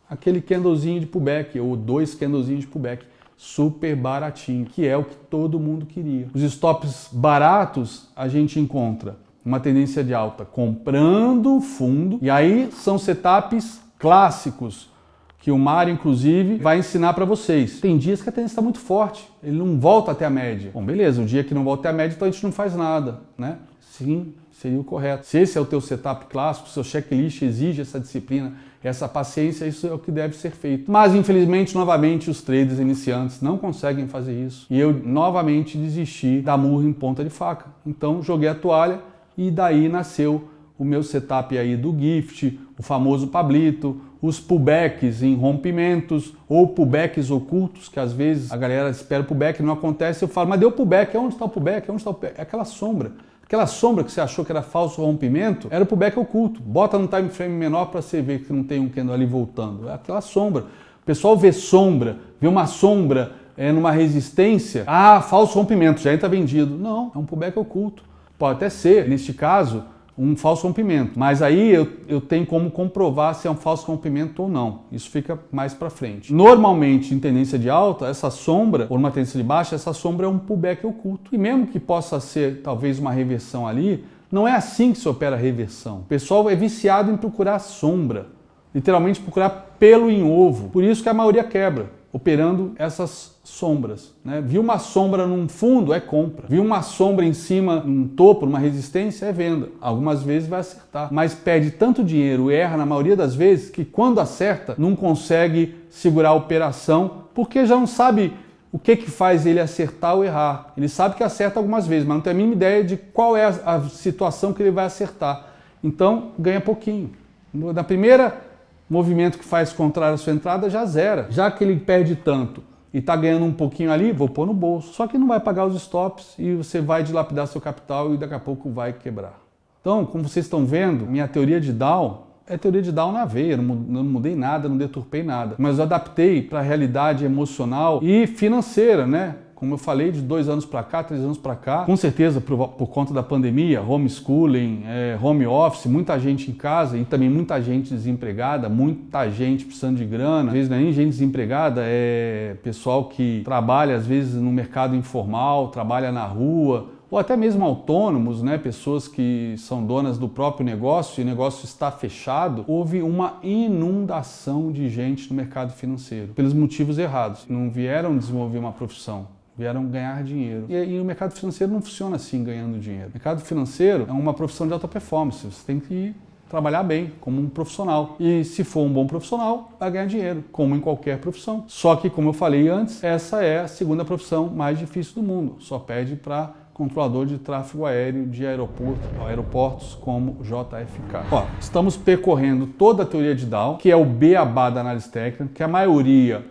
Aquele candlezinho de pullback, ou 2 candlezinhos de pullback, super baratinho, que é o que todo mundo queria. Os stops baratos a gente encontra uma tendência de alta comprando fundo, e aí são setups clássicos, que o Mário, inclusive, vai ensinar para vocês. Tem dias que a tendência está muito forte, ele não volta até a média. Bom, beleza, o dia que não volta até a média, então a gente não faz nada, né? Sim, seria o correto. Se esse é o teu setup clássico, seu checklist exige essa disciplina, essa paciência, isso é o que deve ser feito. Mas, infelizmente, novamente, os traders iniciantes não conseguem fazer isso. E eu, novamente, desisti da murro em ponta de faca. Então, joguei a toalha e daí nasceu o meu setup aí do Gift, o famoso Pablito, os pullbacks em rompimentos ou pullbacks ocultos, que às vezes a galera espera o pullback, não acontece, eu falo, mas deu pullback, onde está o pullback? Onde está o pullback? É aquela sombra. Aquela sombra que você achou que era falso rompimento, era o pullback oculto. Bota no time frame menor para você ver que não tem um candle ali voltando. É aquela sombra. O pessoal vê sombra, vê uma sombra numa resistência. Ah, falso rompimento, já entra vendido. Não, é um pullback oculto. Pode até ser, neste caso, um falso rompimento. Mas aí eu tenho como comprovar se é um falso rompimento ou não. Isso fica mais para frente. Normalmente, em tendência de alta, essa sombra, ou numa tendência de baixa, essa sombra é um pullback oculto. E mesmo que possa ser, talvez, uma reversão ali, não é assim que se opera a reversão. O pessoal é viciado em procurar sombra. Literalmente procurar pelo em ovo. Por isso que a maioria quebra, operando essas sombras, né? Viu uma sombra num fundo, é compra. Viu uma sombra em cima, num topo, numa resistência, é venda. Algumas vezes vai acertar, mas perde tanto dinheiro, erra na maioria das vezes, que quando acerta, não consegue segurar a operação, porque já não sabe o que faz ele acertar ou errar. Ele sabe que acerta algumas vezes, mas não tem a mínima ideia de qual é a situação que ele vai acertar. Então, ganha pouquinho. Na primeira movimento que faz contrário à sua entrada, já zera. Já que ele perde tanto e está ganhando um pouquinho ali, vou pôr no bolso. Só que não vai pagar os stops e você vai dilapidar seu capital e daqui a pouco vai quebrar. Então, como vocês estão vendo, minha teoria de Dow é teoria de Down na veia, não mudei nada, não deturpei nada. Mas eu adaptei para a realidade emocional e financeira, né? Como eu falei, de 2 anos para cá, 3 anos para cá, com certeza por conta da pandemia, homeschooling, home office, muita gente em casa e também muita gente desempregada, muita gente precisando de grana. Às vezes não é nem gente desempregada, é pessoal que trabalha às vezes no mercado informal, trabalha na rua, ou até mesmo autônomos, né? Pessoas que são donas do próprio negócio e o negócio está fechado. Houve uma inundação de gente no mercado financeiro, pelos motivos errados. Não vieram desenvolver uma profissão, vieram ganhar dinheiro. E o mercado financeiro não funciona assim, ganhando dinheiro. O mercado financeiro é uma profissão de alta performance. Você tem que trabalhar bem, como um profissional. E se for um bom profissional, vai ganhar dinheiro, como em qualquer profissão. Só que, como eu falei antes, essa é a segunda profissão mais difícil do mundo. Só pede para controlador de tráfego aéreo de aeroportos como JFK. Ó, estamos percorrendo toda a teoria de Down, que é o beabá da análise técnica, que a maioria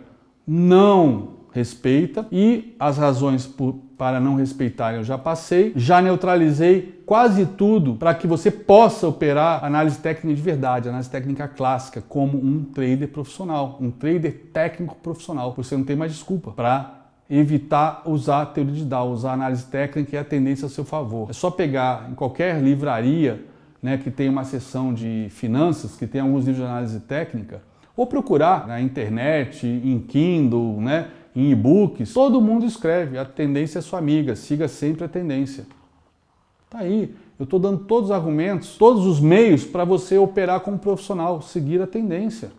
não respeita, e as razões para não respeitarem eu já passei, já neutralizei quase tudo para que você possa operar análise técnica de verdade, análise técnica clássica, como um trader profissional, um trader técnico profissional. Você não tem mais desculpa para evitar usar a teoria de Down, usar a análise técnica e a tendência a seu favor. É só pegar em qualquer livraria, né, que tem uma seção de finanças, que tem alguns livros de análise técnica, ou procurar na internet, em Kindle, né, em e-books. Todo mundo escreve, a tendência é sua amiga, siga sempre a tendência. Tá aí, eu estou dando todos os argumentos, todos os meios para você operar como profissional, seguir a tendência.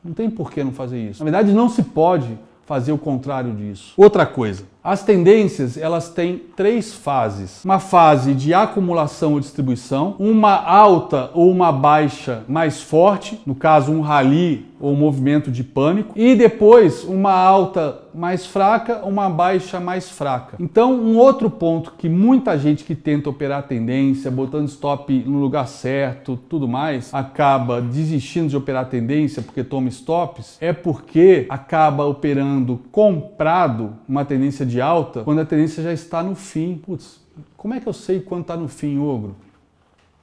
Não tem por que não fazer isso. Na verdade, não se pode fazer o contrário disso. Outra coisa, as tendências, elas têm 3 fases. Uma fase de acumulação ou distribuição, uma alta ou uma baixa mais forte, no caso um rally ou um movimento de pânico, e depois uma alta mais fraca, uma baixa mais fraca. Então, um outro ponto que muita gente que tenta operar a tendência, botando stop no lugar certo, tudo mais, acaba desistindo de operar a tendência porque toma stops, é porque acaba operando comprado uma tendência de alta quando a tendência já está no fim. Putz, como é que eu sei quando está no fim, ogro?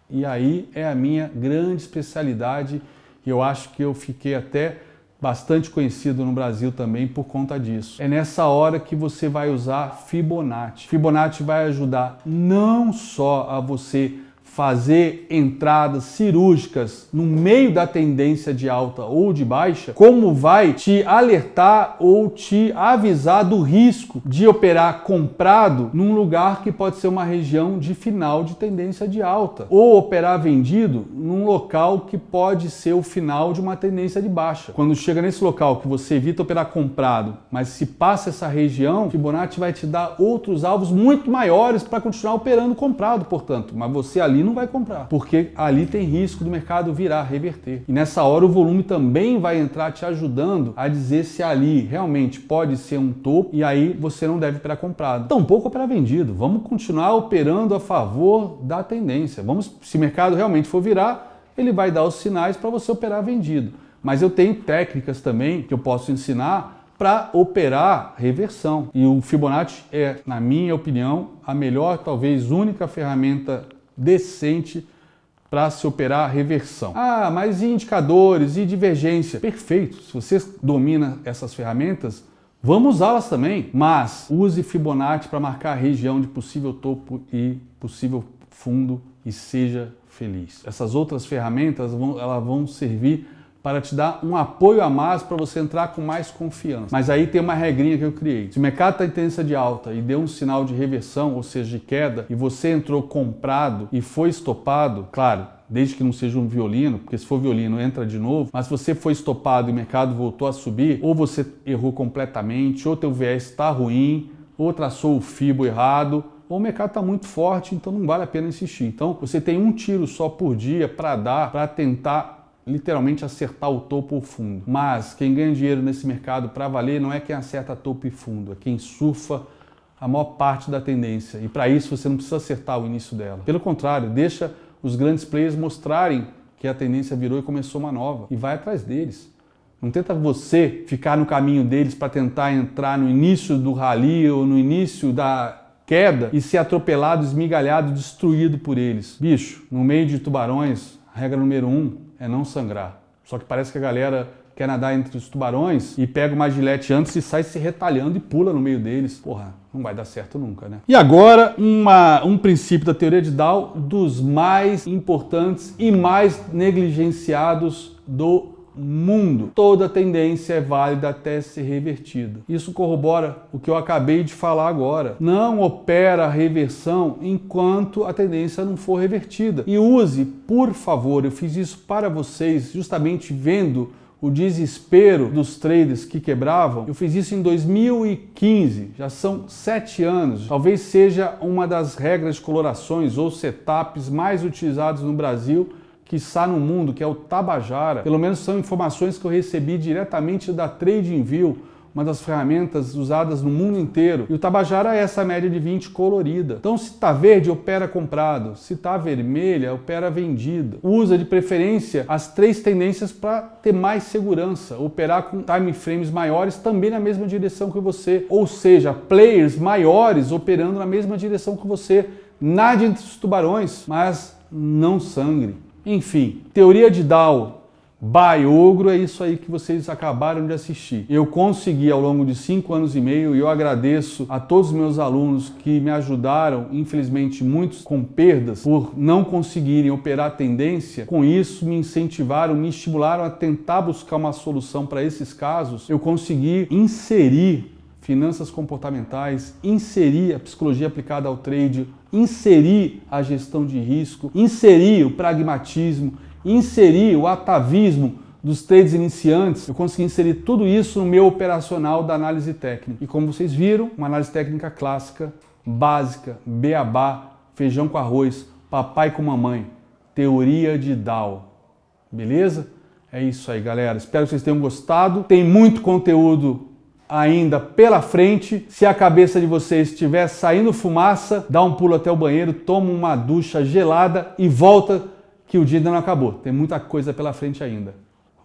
E aí é a minha grande especialidade, e eu acho que eu fiquei até bastante conhecido no Brasil também por conta disso. É nessa hora que você vai usar Fibonacci. Fibonacci vai ajudar não só a você fazer entradas cirúrgicas no meio da tendência de alta ou de baixa, como vai te alertar ou te avisar do risco de operar comprado num lugar que pode ser uma região de final de tendência de alta, ou operar vendido num local que pode ser o final de uma tendência de baixa. Quando chega nesse local que você evita operar comprado, mas se passa essa região, Fibonacci vai te dar outros alvos muito maiores para continuar operando comprado, portanto, mas você ali não vai comprar, porque ali tem risco do mercado virar, reverter. E nessa hora o volume também vai entrar te ajudando a dizer se ali realmente pode ser um topo, e aí você não deve operar comprado. Tampouco operar vendido. Vamos continuar operando a favor da tendência. Se o mercado realmente for virar, ele vai dar os sinais para você operar vendido. Mas eu tenho técnicas também que eu posso ensinar para operar reversão. E o Fibonacci é, na minha opinião, a melhor, talvez única ferramenta decente para se operar reversão. Ah, mas e indicadores e divergência? Perfeito, se você domina essas ferramentas, vamos usá-las também, mas use Fibonacci para marcar a região de possível topo e possível fundo e seja feliz. Essas outras ferramentas elas vão servir para te dar um apoio a mais para você entrar com mais confiança. Mas aí tem uma regrinha que eu criei. Se o mercado está em tendência de alta e deu um sinal de reversão, ou seja, de queda, e você entrou comprado e foi estopado, claro, desde que não seja um violino, porque se for violino entra de novo, mas se você foi estopado e o mercado voltou a subir, ou você errou completamente, ou teu viés está ruim, ou traçou o Fibo errado, ou o mercado está muito forte, então não vale a pena insistir. Então você tem um tiro só por dia para dar, para tentar literalmente acertar o topo ou fundo. Mas quem ganha dinheiro nesse mercado para valer não é quem acerta topo e fundo, é quem surfa a maior parte da tendência. E para isso você não precisa acertar o início dela. Pelo contrário, deixa os grandes players mostrarem que a tendência virou e começou uma nova. E vai atrás deles. Não tenta você ficar no caminho deles para tentar entrar no início do rally ou no início da queda e ser atropelado, esmigalhado, destruído por eles. Bicho, no meio de tubarões, a regra número 1 é não sangrar. Só que parece que a galera quer nadar entre os tubarões e pega uma gilete antes e sai se retalhando e pula no meio deles. Porra, não vai dar certo nunca, né? E agora, um princípio da teoria de Dow dos mais importantes e mais negligenciados do mundo. Toda tendência é válida até ser revertida. Isso corrobora o que eu acabei de falar agora. Não opera a reversão enquanto a tendência não for revertida. E use, por favor, eu fiz isso para vocês justamente vendo o desespero dos traders que quebravam. Eu fiz isso em 2015, já são 7 anos. Talvez seja uma das regras de colorações ou setups mais utilizados no Brasil, quiçá no mundo, que é o Tabajara. Pelo menos são informações que eu recebi diretamente da TradingView, uma das ferramentas usadas no mundo inteiro. E o Tabajara é essa média de 20 colorida. Então, se está verde, opera comprado. Se está vermelha, opera vendida. Usa de preferência as 3 tendências para ter mais segurança. Operar com time frames maiores também na mesma direção que você. Ou seja, players maiores operando na mesma direção que você. Nade entre os tubarões, mas não sangre. Enfim, teoria de Dow by Ogro é isso aí que vocês acabaram de assistir. Eu consegui ao longo de 5 anos e meio e eu agradeço a todos os meus alunos que me ajudaram, infelizmente muitos com perdas, por não conseguirem operar a tendência. Com isso me incentivaram, me estimularam a tentar buscar uma solução para esses casos. Eu consegui inserir finanças comportamentais, inserir a psicologia aplicada ao trade, inserir a gestão de risco, inserir o pragmatismo, inserir o atavismo dos trades iniciantes. Eu consegui inserir tudo isso no meu operacional da análise técnica. E como vocês viram, uma análise técnica clássica, básica, beabá, feijão com arroz, papai com mamãe, teoria de Dow. Beleza? É isso aí, galera. Espero que vocês tenham gostado. Tem muito conteúdo ainda pela frente. Se a cabeça de vocês estiver saindo fumaça, dá um pulo até o banheiro, toma uma ducha gelada e volta que o dia ainda não acabou. Tem muita coisa pela frente ainda.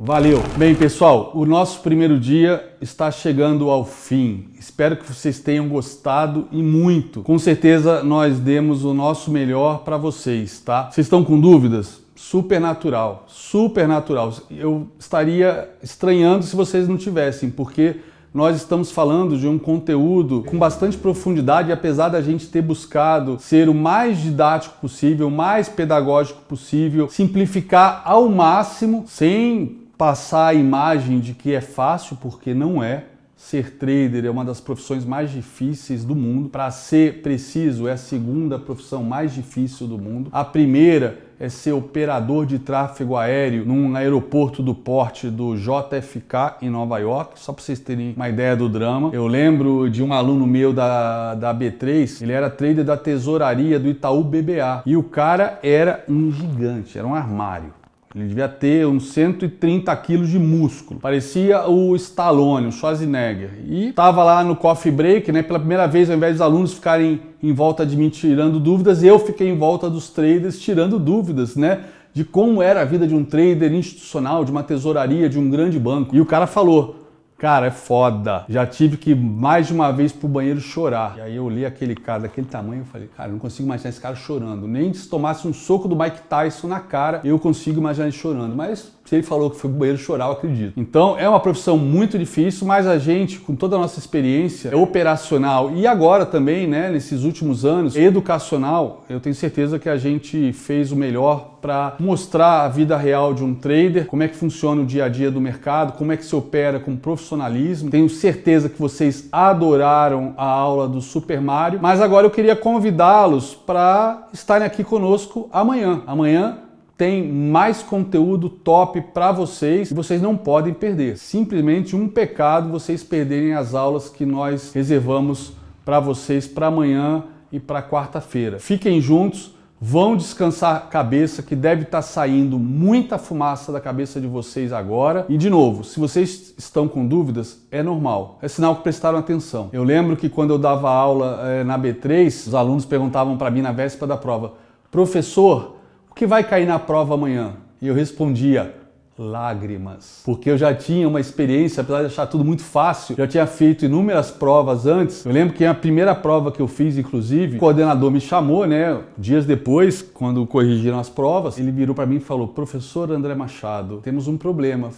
Valeu! Bem, pessoal, o nosso primeiro dia está chegando ao fim. Espero que vocês tenham gostado e muito. Com certeza nós demos o nosso melhor para vocês, tá? Vocês estão com dúvidas? Super natural, super natural. Eu estaria estranhando se vocês não tivessem, porque nós estamos falando de um conteúdo com bastante profundidade e apesar da gente ter buscado ser o mais didático possível, o mais pedagógico possível, simplificar ao máximo, sem passar a imagem de que é fácil, porque não é. Ser trader é uma das profissões mais difíceis do mundo. Para ser preciso, é a segunda profissão mais difícil do mundo. A primeira é ser operador de tráfego aéreo num aeroporto do porte do JFK em Nova York, só para vocês terem uma ideia do drama. Eu lembro de um aluno meu da B3, ele era trader da tesouraria do Itaú BBA e o cara era um gigante, era um armário. Ele devia ter uns 130 quilos de músculo. Parecia o Stallone, o Schwarzenegger. E tava lá no coffee break, né? Pela primeira vez, ao invés dos alunos ficarem em volta de mim tirando dúvidas, eu fiquei em volta dos traders tirando dúvidas, né? De como era a vida de um trader institucional, de uma tesouraria, de um grande banco. E o cara falou: cara, é foda. Já tive que mais de uma vez pro banheiro chorar. E aí eu olhei aquele cara daquele tamanho e falei, cara, eu não consigo imaginar esse cara chorando. Nem se tomasse um soco do Mike Tyson na cara, eu consigo imaginar ele chorando. Mas se ele falou que foi pro banheiro chorar, eu acredito. Então é uma profissão muito difícil, mas a gente, com toda a nossa experiência operacional e agora também, né, nesses últimos anos, educacional, eu tenho certeza que a gente fez o melhor para mostrar a vida real de um trader, como é que funciona o dia a dia do mercado, como é que se opera com profissionalismo. Tenho certeza que vocês adoraram a aula do Super Mario, mas agora eu queria convidá-los para estarem aqui conosco amanhã. Amanhã tem mais conteúdo top para vocês e vocês não podem perder. Simplesmente um pecado vocês perderem as aulas que nós reservamos para vocês para amanhã e para quarta-feira. Fiquem juntos. Vão descansar a cabeça, que deve estar saindo muita fumaça da cabeça de vocês agora. E de novo, se vocês estão com dúvidas, é normal. É sinal que prestaram atenção. Eu lembro que quando eu dava aula na B3, os alunos perguntavam para mim na véspera da prova: professor, o que vai cair na prova amanhã? E eu respondia: lágrimas, porque eu já tinha uma experiência, apesar de achar tudo muito fácil, já tinha feito inúmeras provas antes. Eu lembro que a primeira prova que eu fiz, inclusive, o coordenador me chamou, né, dias depois, quando corrigiram as provas, ele virou para mim e falou: professor André Machado, temos um problema.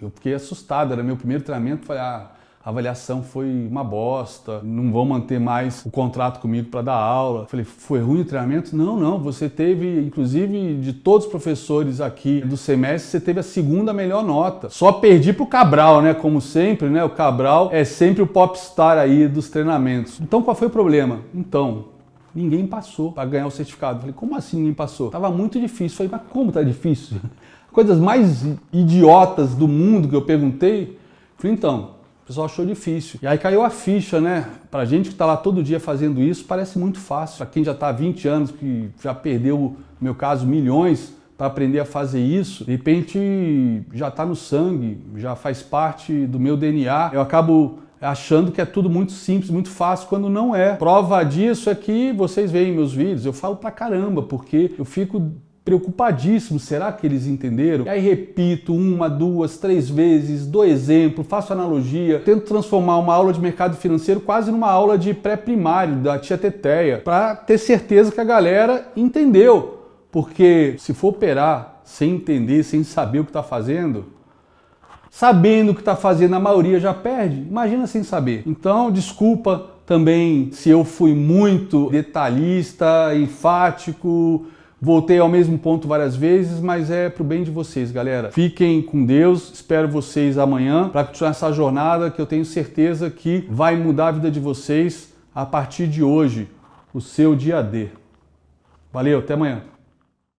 Eu fiquei assustado, era meu primeiro treinamento, falei: a avaliação foi uma bosta, não vão manter mais o contrato comigo para dar aula. Falei: foi ruim o treinamento? Não, você teve, inclusive, de todos os professores aqui do semestre, você teve a segunda melhor nota. Só perdi pro Cabral, né, como sempre, né, o Cabral é sempre o popstar aí dos treinamentos. Então, qual foi o problema? Então, ninguém passou para ganhar o certificado. Falei: como assim ninguém passou? Tava muito difícil. Falei: mas como tá difícil? Coisas mais idiotas do mundo que eu perguntei. Falei: então, o pessoal achou difícil. E aí caiu a ficha, né? Pra gente que tá lá todo dia fazendo isso, parece muito fácil. Pra quem já tá há 20 anos, que já perdeu, no meu caso, milhões para aprender a fazer isso, de repente já tá no sangue, já faz parte do meu DNA. Eu acabo achando que é tudo muito simples, muito fácil, quando não é. Prova disso é que vocês veem meus vídeos, eu falo pra caramba, porque eu fico preocupadíssimo, será que eles entenderam? E aí repito 1, 2, 3 vezes, dou exemplo, faço analogia, tento transformar uma aula de mercado financeiro quase numa aula de pré-primário da tia Teteia, para ter certeza que a galera entendeu. Porque se for operar sem entender, sem saber o que está fazendo, sabendo o que está fazendo, a maioria já perde. Imagina sem saber. Então, desculpa também se eu fui muito detalhista, enfático, voltei ao mesmo ponto várias vezes, mas é pro bem de vocês, galera. Fiquem com Deus, espero vocês amanhã para continuar essa jornada que eu tenho certeza que vai mudar a vida de vocês a partir de hoje, o seu dia D. Valeu, até amanhã.